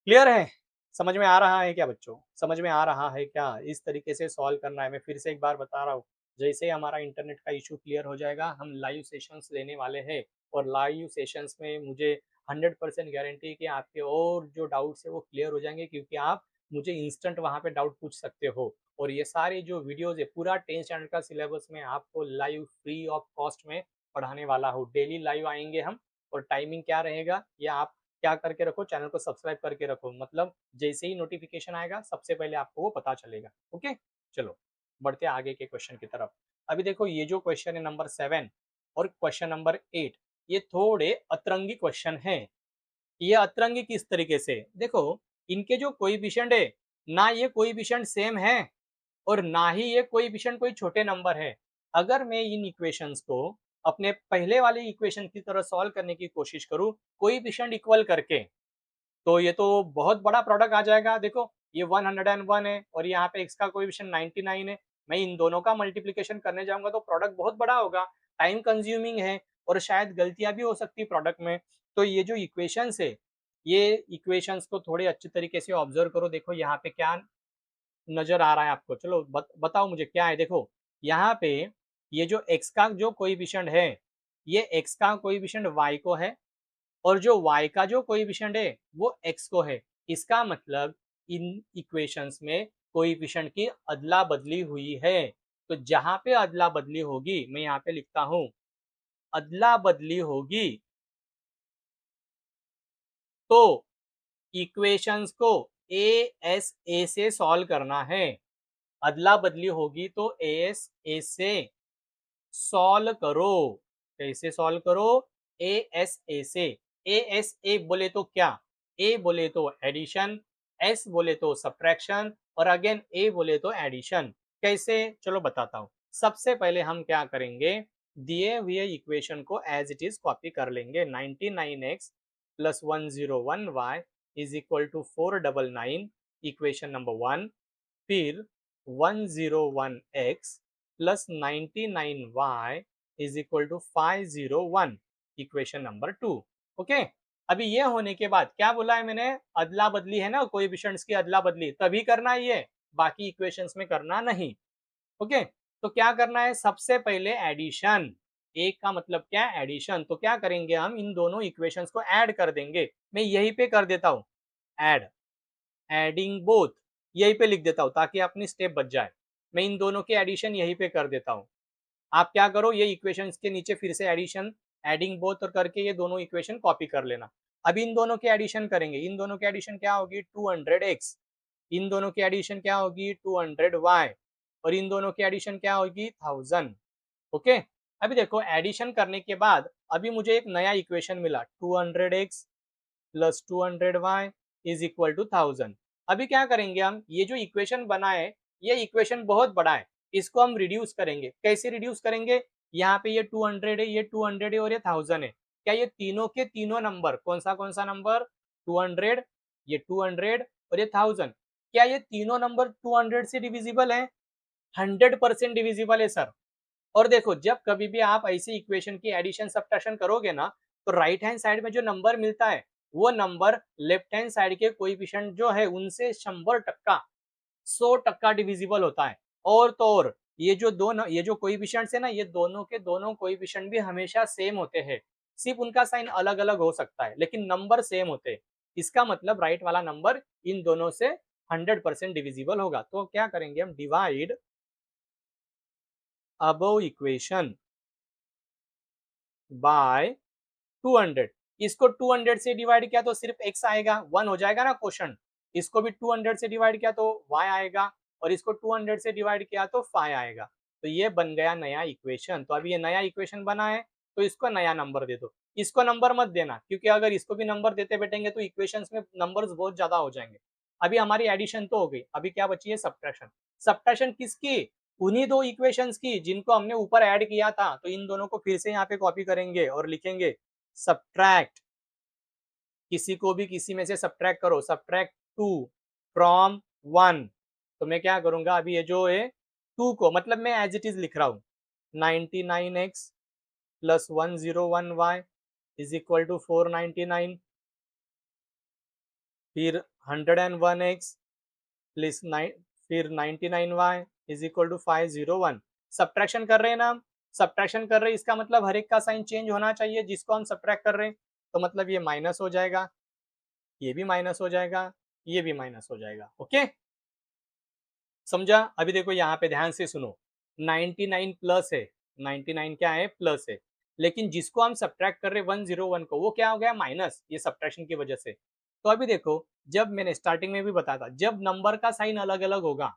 क्लियर है? समझ में आ रहा है क्या बच्चों? समझ में आ रहा है क्या? इस तरीके से सॉल्व करना है। मैं फिर से एक बार बता रहा हूँ, जैसे ही हमारा इंटरनेट का इशू क्लियर हो जाएगा, हम लाइव सेशंस लेने वाले हैं और लाइव सेशंस में मुझे 100% गारंटी है कि आपके और जो डाउट्स है वो क्लियर हो जाएंगे, क्योंकि आप मुझे इंस्टेंट वहाँ पे डाउट पूछ सकते हो। और ये सारे जो वीडियोज है पूरा 10th स्टैंडर्ड का सिलेबस में आपको लाइव फ्री ऑफ कॉस्ट में पढ़ाने वाला हूँ। डेली लाइव आएंगे हम, और टाइमिंग क्या रहेगा ये आप क्या करके रखो, चैनल को सब्सक्राइब करके रखो, मतलब जैसे ही नोटिफिकेशन आएगा सबसे पहले आपको वो पता चलेगा। ओके, चलो बढ़ते आगे के क्वेश्चन की तरफ। अभी देखो ये जो क्वेश्चन है नंबर 7 और क्वेश्चन नंबर 8, ये थोड़े अतरंगी क्वेश्चन हैं। ये अतरंगी किस तरीके से, देखो इनके जो कोएफिशिएंट है ना, ये कोएफिशिएंट सेम है और ना ही ये कोएफिशिएंट कोई छोटे नंबर है। अगर मैं इन इक्वेशंस को अपने पहले वाले इक्वेशन की तरह सॉल्व करने की कोशिश करूं कोएफिशिएंट इक्वल करके, तो ये तो बहुत बड़ा प्रोडक्ट आ जाएगा। देखो ये 101 है और यहाँ पे x का कोएफिशिएंट 99 है। मैं इन दोनों का मल्टीप्लिकेशन करने जाऊंगा तो प्रोडक्ट बहुत बड़ा होगा, टाइम कंज्यूमिंग है और शायद गलतियां भी हो सकती है प्रोडक्ट में। तो ये जो इक्वेशंस है, ये इक्वेशंस को थोड़े अच्छे तरीके से ऑब्जर्व करो। देखो यहाँ पे क्या नजर आ रहा है आपको, चलो बताओ मुझे क्या है। देखो यहाँ पे ये जो x का जो कोएफिशिएंट है, ये x का कोएफिशिएंट y को है और जो y का जो कोएफिशिएंट है वो x को है। इसका मतलब इन इक्वेशंस में कोएफिशिएंट की अदला बदली हुई है। तो जहां पे अदला बदली होगी, मैं यहाँ पे लिखता हूं अदला बदली होगी, तो इक्वेशंस को ए एस ए से सॉल्व करना है। अदला बदली होगी तो ए एस ए से सॉल्व करो। कैसे सॉल्व करो, ए एस ए से। ए एस ए बोले तो क्या, ए बोले तो एडिशन, एस बोले तो सब्ट्रैक्शन और अगेन ए बोले तो एडिशन। कैसे, चलो बताता हूं। सबसे पहले हम क्या करेंगे, दिए हुए इक्वेशन को एज इट इज कॉपी कर लेंगे। 99x plus 101y is equal to 499, equation number 1। फिर 101x plus 99y is equal to 501, equation number 2। Okay, अभी ये होने के बाद क्या बोला है मैंने, अदला बदली है ना, कोएफिशिएंट्स की अदला बदली तभी करना है ये, बाकी इक्वेशंस में करना नहीं। ओके, तो क्या करना है, सबसे पहले एडिशन। एक का मतलब क्या, एडिशन। तो क्या करेंगे हम, इन दोनों इक्वेशंस को ऐड कर देंगे। मैं यहीं पे कर देता हूं ऐड, एडिंग बोथ, यहीं पे लिख देता हूं ताकि अपनी स्टेप बच जाए। मैं इन दोनों के एडिशन यहीं पे कर देता हूं। आप क्या करो, ये इक्वेशन के नीचे फिर से एडिशन, एडिंग बोथ और करके ये दोनों इक्वेशन कॉपी कर लेना। अब इन दोनों के एडिशन करेंगे। इन दोनों के एडिशन क्या होगी, 200x। इन दोनों की एडिशन क्या होगी, 200y। और इन दोनों की एडिशन क्या होगी, 1000। ओके, अभी देखो एडिशन करने के बाद अभी मुझे एक नया इक्वेशन मिला, 200x plus 200y is equal to 1000। अभी क्या करेंगे हम, ये जो इक्वेशन बना है ये इक्वेशन बहुत बड़ा है, इसको हम रिड्यूस करेंगे। कैसे रिड्यूस करेंगे, यहाँ पे ये 200 है, ये 200 है और ये 1000 है। क्या ये तीनों के तीनों नंबर, कौन सा नंबर, 200, ये 200 और ये 1000, क्या ये तीनों नंबर 200 से डिविजिबल है, 100% डिविजिबल है सर। और देखो जब कभी भी आप ऐसे इक्वेशन की एडिशन सब्ट्रैक्शन करोगे ना, तो राइट हैंड साइड में जो नंबर मिलता है वो नंबर लेफ्ट हैंड साइड के कोएफिशिएंट जो है उनसे 100%, 100% डिविजिबल होता है। और तो और ये जो कोएफिशिएंट्स है ना, ये दोनों के दोनों कोएफिशिएंट भी हमेशा सेम होते हैं, सिर्फ उनका साइन अलग अलग हो सकता है लेकिन नंबर सेम होते हैं। इसका मतलब राइट वाला नंबर इन दोनों से 100% डिविजिबल होगा। तो क्या करेंगे हम, डिवाइड अबव इक्वेशन बाय 200। इसको 200 से डिवाइड किया तो सिर्फ x आएगा, 1 हो जाएगा ना क्वेश्चन। इसको भी 200 से डिवाइड किया तो y आएगा और इसको 200 से डिवाइड किया तो 5 आएगा। तो ये बन गया नया इक्वेशन। तो अभी ये नया इक्वेशन बना है तो इसको नया नंबर दे दो। इसको नंबर मत देना, क्योंकि अगर इसको भी नंबर देते बैठेंगे तो इक्वेशंस में नंबर्स बहुत ज्यादा हो जाएंगे। अभी हमारी एडिशन तो हो गई, अभी क्या बची है, सब्ट्रैक्शन। सब्ट्रैक्शन किसकी, उन्हीं दो इक्वेशंस की जिनको हमने ऊपर ऐड किया था, तो इन दोनों को फिर से यहाँ पे कॉपी करेंगे और लिखेंगे सब्ट्रैक्ट, किसी को भी किसी में से सब्ट्रैक्ट करो, सब्ट्रैक्ट 2 फ्रॉम 1। तो मैं क्या करूंगा, अभी ये जो है 2 को मतलब मैं एज इट इज लिख रहा हूँ, 99x plus 101y is equal to 499, फिर 101x प्लस फिर 99y is equal to 501। Subtraction कर रहे हैं ना हम, सब्ट्रैक्शन कर रहे हैं, इसका मतलब हर एक का साइन चेंज होना चाहिए जिसको हम सब्ट्रैक्ट कर रहे हैं। तो मतलब ये माइनस हो जाएगा, ये भी माइनस हो जाएगा, ये भी माइनस हो जाएगा। ओके, समझा? अभी देखो यहाँ पे ध्यान से सुनो, 99 प्लस है, 99 क्या है, प्लस है, लेकिन जिसको हम सब्ट्रैक्ट कर रहे हैं 101 को, वो क्या हो गया, माइनस, ये सब्ट्रैक्शन की वजह से। तो अभी देखो, जब मैंने स्टार्टिंग में भी बताया था, जब नंबर का साइन अलग अलग होगा,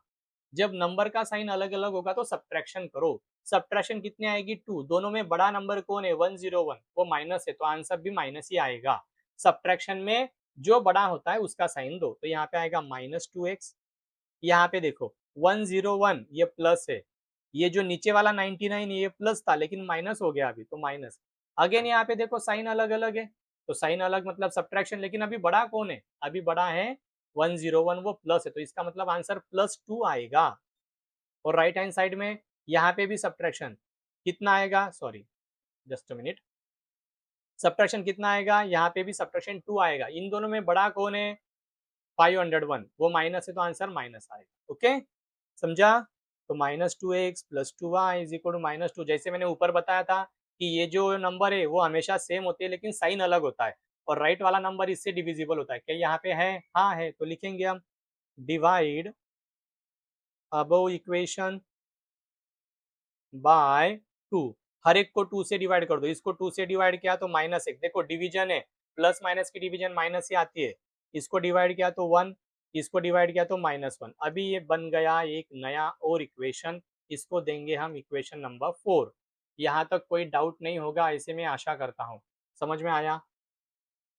जब नंबर का साइन अलग अलग होगा तो सब्ट्रैक्शन करो। सब्ट्रैक्शन कितनी आएगी, 2। दोनों में बड़ा नंबर कौन है, 101, वो माइनस है, तो आंसर भी माइनस ही आएगा। सब्ट्रैक्शन में जो बड़ा होता है उसका साइन दो, तो यहाँ पे आएगा -2x। यहाँ पे देखो 101 ये प्लस है, ये जो नीचे वाला 99 ये प्लस था लेकिन माइनस हो गया अभी, तो माइनस। अगेन यहाँ पे देखो साइन अलग अलग है, तो साइन अलग मतलब सब्ट्रैक्शन, लेकिन अभी बड़ा कौन है, अभी बड़ा है 101, वो प्लस है, तो इसका मतलब आंसर +2 आएगा। और राइट हैंड साइड में यहाँ पे भी सब्ट्रैक्शन कितना आएगा, sorry just a minute, subtraction कितना आएगा, यहाँ पे भी सब्ट्रैक्शन 2 आएगा। इन दोनों में बड़ा कौन है, 501, वो माइनस है, तो आंसर माइनस आएगा। ओके, समझा? तो -2x plus 2y is equal to -2। जैसे मैंने ऊपर बताया था कि ये जो नंबर है वो हमेशा सेम होते हैं लेकिन साइन अलग होता है, और राइट वाला नंबर इससे डिविजिबल होता है। क्या यहाँ पे है, हाँ है, तो लिखेंगे हम डिवाइड अबव इक्वेशन बाय 2। हर एक को 2 से डिवाइड कर दो, इसको 2 से डिवाइड किया तो -1, देखो डिवीजन है, प्लस माइनस की डिवीजन माइनस ही आती है। इसको डिवाइड किया तो 1, इसको डिवाइड किया तो -1। अभी ये बन गया एक नया और इक्वेशन, इसको देंगे हम इक्वेशन नंबर 4। यहाँ तक कोई डाउट नहीं होगा, ऐसे मैं आशा करता हूँ। समझ में आया,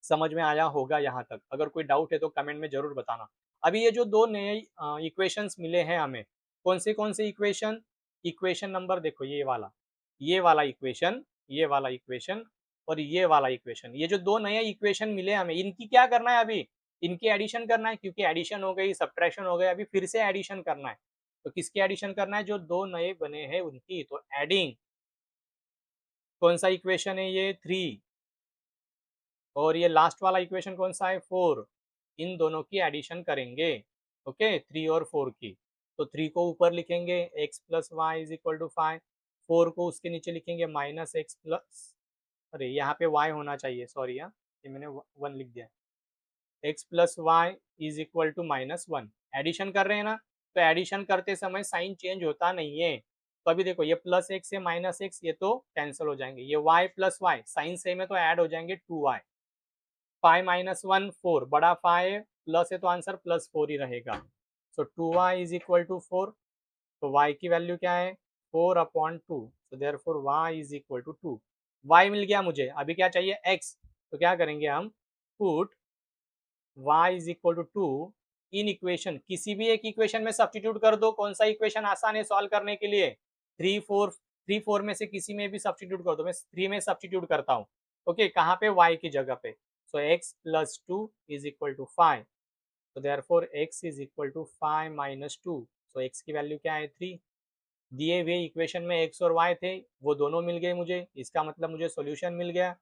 समझ में आया होगा यहाँ तक। अगर कोई डाउट है तो कमेंट में जरूर बताना। अभी ये जो दो नए इक्वेशंस मिले हैं हमें, कौन से इक्वेशन, इक्वेशन नंबर देखो, ये वाला इक्वेशन, ये वाला इक्वेशन और ये वाला इक्वेशन, ये जो दो नए इक्वेशन मिले हमें, इनकी क्या करना है अभी, इनकी एडिशन करना है, क्योंकि एडिशन हो गई, सब्ट्रैक्शन हो गया, अभी फिर से एडिशन करना है। तो किसकी एडिशन करना है, जो दो नए बने हैं उनकी। तो एडिंग, कौन सा इक्वेशन है ये, 3, और ये लास्ट वाला इक्वेशन कौन सा है, 4। इन दोनों की एडिशन करेंगे। ओके, 3 और 4 की। तो 3 को ऊपर लिखेंगे x plus Y is equal to 5, 4 को उसके नीचे लिखेंगे -x प्लस, अरे यहाँ पे y होना चाहिए, सॉरी हाँ, ये मैंने 1 लिख दिया, x plus Y is equal to -1। Addition कर रहे हैं ना, तो एडिशन करते समय साइन चेंज होता नहीं है। तो अभी देखो, ये +x है -x, ये तो कैंसिल हो जाएंगे, ये y plus Y sign same है तो ऐड हो जाएंगे 2y। 5 माइनस 1 4, बड़ा 5 है, प्लस है तो आंसर +4 ही रहेगा। सो 2y इज इक्वल टू 4, तो y की वैल्यू क्या है, 4/2, so therefore y is equal to 2। y मिल गया मुझे, अभी क्या चाहिए, x। तो क्या करेंगे हम, put y is equal to 2 in equation, किसी भी एक इक्वेशन में सब्स्टिट्यूट कर दो। कौन सा इक्वेशन आसान है सॉल्व करने के लिए, 3 4 में से किसी में भी सब्स्टिट्यूट कर दो। मैं 3 में सब्स्टिट्यूट करता हूँ। ओके, कहाँ पे, y की जगह पे। So x plus 2 is equal to 5, तो therefore x is equal to 5 minus 2। So x की वैल्यू क्या है, 3। दिए हुए इक्वेशन में x और y थे, वो दोनों मिल गए मुझे, इसका मतलब मुझे सॉल्यूशन मिल गया।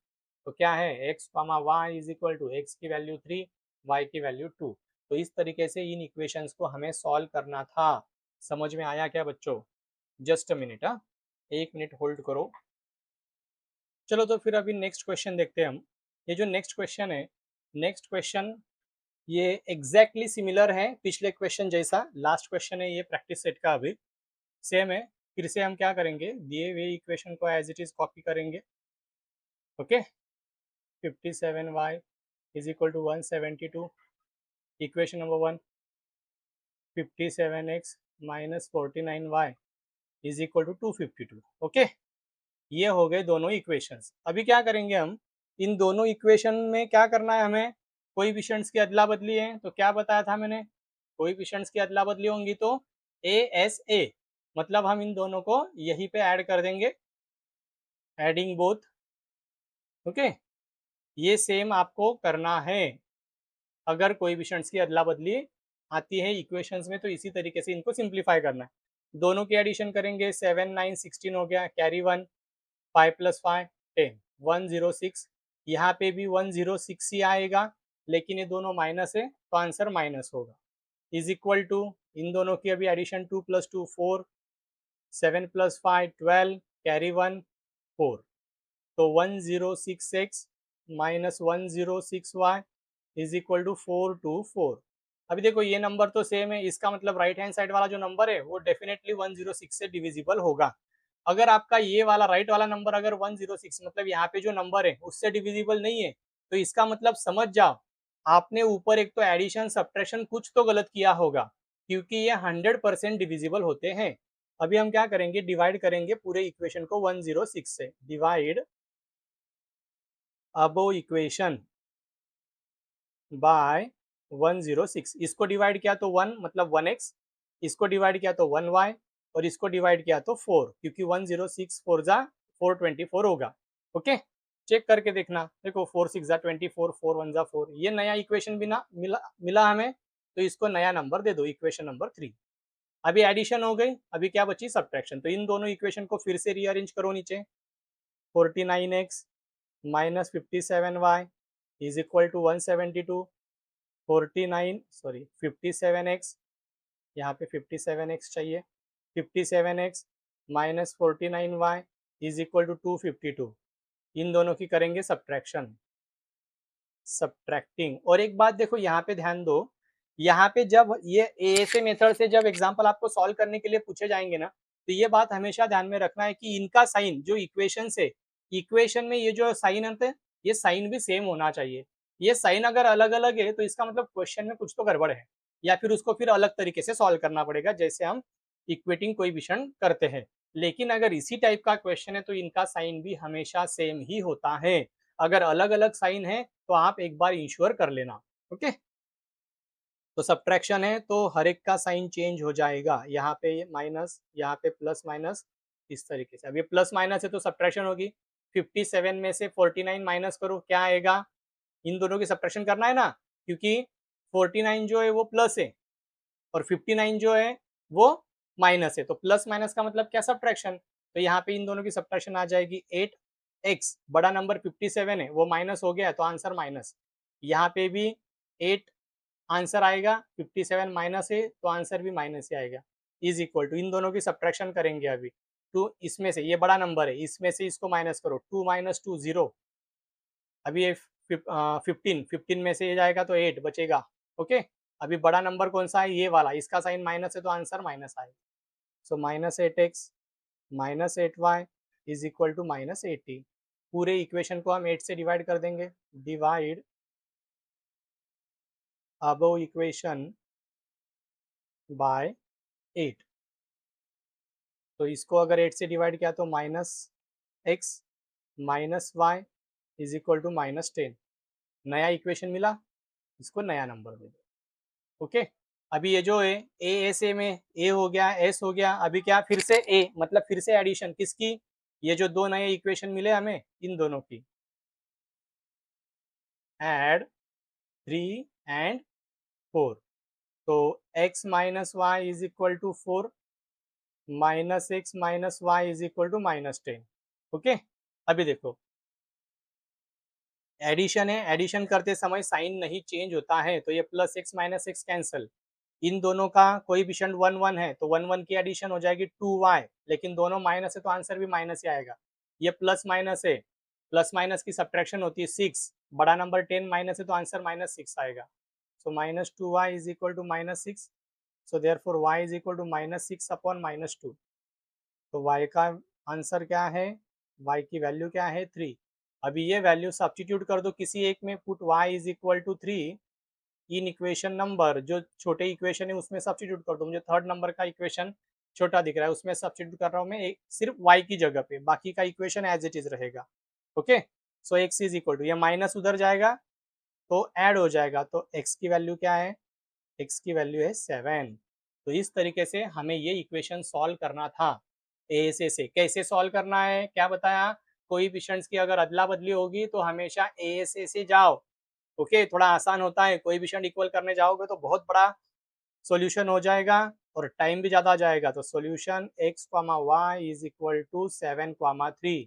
तो क्या है, x y is equal to x की वैल्यू 3, y की वैल्यू 2। तो इस तरीके से इन इक्वेशंस को हमें सॉल्व करना था। समझ में आया क्या बच्चों? जस्ट अ मिनट, हाँ, 1 मिनट होल्ड करो। चलो तो फिर अभी नेक्स्ट क्वेश्चन देखते हैं हम। ये जो नेक्स्ट क्वेश्चन है, नेक्स्ट क्वेश्चन ये एग्जैक्टली सिमिलर है पिछले क्वेश्चन जैसा। लास्ट क्वेश्चन है ये प्रैक्टिस सेट का, अभी सेम है। फिर से हम क्या करेंगे, दिए हुए इक्वेशन को एज इट इज कॉपी करेंगे। Okay, 57y is equal to 172, equation number 1, 57x minus 49y is equal to 252। Okay, ये हो गए दोनों इक्वेशंस। अभी क्या करेंगे हम, इन दोनों इक्वेशन में क्या करना है हमें, कोएफिशिएंट्स की अदला बदली है। तो क्या बताया था मैंने, कोएफिशिएंट्स की अदला बदली होंगी तो ए एस ए, मतलब हम इन दोनों को यहीं पे ऐड कर देंगे, एडिंग बोथ। ओके, ये सेम आपको करना है। अगर कोएफिशिएंट्स की अदला बदली आती है इक्वेशंस में तो इसी तरीके से इनको सिंप्लीफाई करना है। दोनों की एडिशन करेंगे, 7 9 16 हो गया, कैरी 1, 5 + 5 10, 106। यहाँ पे भी 106 ही आएगा, लेकिन ये दोनों माइनस है तो आंसर माइनस होगा। इज इक्वल टू, इन दोनों की अभी एडिशन 2 + 2 4, 7 + 5 12, कैरी 1 4। तो 1066 minus 106y is equal to 424। अभी देखो ये नंबर तो सेम है, इसका मतलब राइट हैंड साइड वाला जो नंबर है वो डेफिनेटली 106 से डिविजिबल होगा। अगर आपका ये वाला राइट वाला नंबर अगर 106 मतलब यहाँ पे जो नंबर है उससे डिविजिबल नहीं है, तो इसका मतलब समझ जाओ आपने ऊपर एक तो एडिशन सब्ट्रैक्शन कुछ तो गलत किया होगा, क्योंकि ये 100% डिविजिबल होते हैं। अभी हम क्या करेंगे, डिवाइड करेंगे पूरे इक्वेशन को 106 से। Divide above equation by 106। इसको डिवाइड किया तो 1 मतलब 1x, इसको डिवाइड किया तो 1y, और इसको डिवाइड किया तो 4, क्योंकि 106 4 जा 424 होगा। ओके, चेक करके देखना। देखो 4 6 जा 24, 4 1 जा 4, ये नया इक्वेशन भी ना मिला हमें, तो इसको नया नंबर दे दो, इक्वेशन नंबर 3। अभी एडिशन हो गई, अभी क्या बची, सब्ट्रैक्शन। तो इन दोनों इक्वेशन को फिर से रीअरेंज करो नीचे। 49x minus 57y is equal to 172। 57x, यहाँ पे 57x चाहिए, 57x minus 49y is equal to 252। इन दोनों की करेंगे सब्ट्रैक्शन, सब्ट्रैक्टिंग। और एक बात देखो यहाँ पे ध्यान दो, यहाँ पे जब ये ऐसे मेथड से जब एग्जांपल आपको सॉल्व करने के लिए पूछे जाएंगे ना, तो ये बात हमेशा ध्यान में रखना है कि इनका साइन जो इक्वेशन से, इक्वेशन में ये जो साइन होते हैं ये साइन भी सेम होना चाहिए। ये साइन अगर अलग अलग है तो इसका मतलब क्वेश्चन में कुछ तो गड़बड़ है, या फिर उसको फिर अलग तरीके से सॉल्व करना पड़ेगा, जैसे हम इक्वेटिंग कोएफिशिएंट करते हैं। लेकिन अगर इसी टाइप का क्वेश्चन है तो इनका साइन भी हमेशा सेम ही होता है। अगर अलग अलग साइन है तो आप एक बार इंश्योर कर लेना। ओके, तो सब्ट्रैक्शन है तो हर एक का साइन चेंज हो जाएगा, यहाँ पे माइनस, यहाँ पे प्लस माइनस, इस तरीके से। अब ये प्लस माइनस है तो सब्ट्रैक्शन होगी। 57 में से 49 माइनस करो, क्या आएगा, इन दोनों की सब्ट्रैक्शन करना है ना, क्योंकि 49 जो है वो प्लस है और 59 जो है वो माइनस है, तो प्लस माइनस का मतलब क्या, सब्ट्रैक्शन। तो यहाँ पे इन दोनों की सब्ट्रैक्शन आ जाएगी 8x, बड़ा नंबर 57 है वो माइनस हो गया तो आंसर माइनस। यहाँ पे भी 8 आंसर आएगा, 57 माइनस है तो आंसर भी माइनस ही आएगा। इज इक्वल टू, इन दोनों की सब्ट्रैक्शन करेंगे अभी। टू इसमें से, ये बड़ा नंबर है, इसमें से इसको माइनस करो, 2 - 2 0। अभी ये 15 में से ये जाएगा तो 8 बचेगा। ओके, अभी बड़ा नंबर कौन सा है, ये वाला, इसका साइन माइनस है तो आंसर माइनस आएगा। So -8x -8y is equal to -80। पूरे इक्वेशन को हम 8 से डिवाइड कर देंगे। Divide above equation by 8। तो इसको अगर 8 से डिवाइड किया तो -x -y is equal to -10। नया इक्वेशन मिला, इसको नया नंबर दे दो। ओके, अभी ये जो है ए एस ए में ए हो गया, एस हो गया, अभी क्या फिर से ए, मतलब फिर से एडिशन किसकी, ये जो दो नए इक्वेशन मिले हमें इन दोनों की। ऐड 3 एंड 4, तो x minus y is equal to 4, -x - y is equal to -10। Okay, अभी देखो एडिशन है, एडिशन करते समय साइन नहीं चेंज होता है, तो ये +x -x कैंसल। इन दोनों का कोएफिशिएंट 1 1 है तो 1 1 की एडिशन हो जाएगी 2y, लेकिन दोनों माइनस है तो आंसर भी माइनस ही आएगा। ये प्लस माइनस है, प्लस माइनस की सब्ट्रैक्शन होती है 6, बड़ा नंबर 10 माइनस है तो आंसर -6 आएगा। So -2y is equal to -6, so therefore y is equal to -6 upon -2। तो y का आंसर क्या है, y की वैल्यू क्या है, 3। अभी ये वैल्यू सब्स्टिट्यूट कर दो किसी एक में, put y is equal to 3 in equation number, जो छोटे इक्वेशन है उसमें सब्स्टिट्यूट कर दो। मुझे थर्ड नंबर का इक्वेशन छोटा दिख रहा है, उसमें सब्स्टिट्यूट कर रहा हूँ मैं एक, सिर्फ y की जगह पे, बाकी का इक्वेशन एज इट इज रहेगा। Okay, so x is equal to, ये माइनस उधर जाएगा तो ऐड हो जाएगा, तो x की वैल्यू क्या है, x की वैल्यू है 7। तो इस तरीके से हमें ये इक्वेशन सॉल्व करना था ए से। कैसे सॉल्व करना है क्या बताया, कोएफिशिएंट्स की अगर अदला बदली होगी तो हमेशा ए से जाओ। ओके, थोड़ा आसान होता है, कोएफिशिएंट इक्वल करने जाओगे तो बहुत बड़ा सॉल्यूशन हो जाएगा और टाइम भी ज़्यादा जाएगा। तो solution x, y is equal to 7, 3।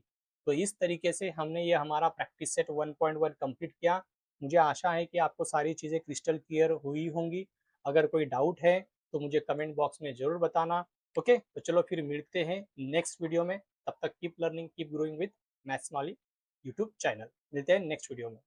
तो इस तरीके से हमने ये हमारा प्रैक्टिस सेट 1.1 कंप्लीट किया। मुझे आशा है कि आपको सारी चीज़ें क्रिस्टल क्लियर हुई होंगी। अगर कोई डाउट है तो मुझे कमेंट बॉक्स में ज़रूर बताना। ओके, तो चलो फिर मिलते हैं नेक्स्ट वीडियो में। तब तक keep learning, keep growing with maths knowledge YouTube channel. मिलते हैं नेक्स्ट वीडियो में।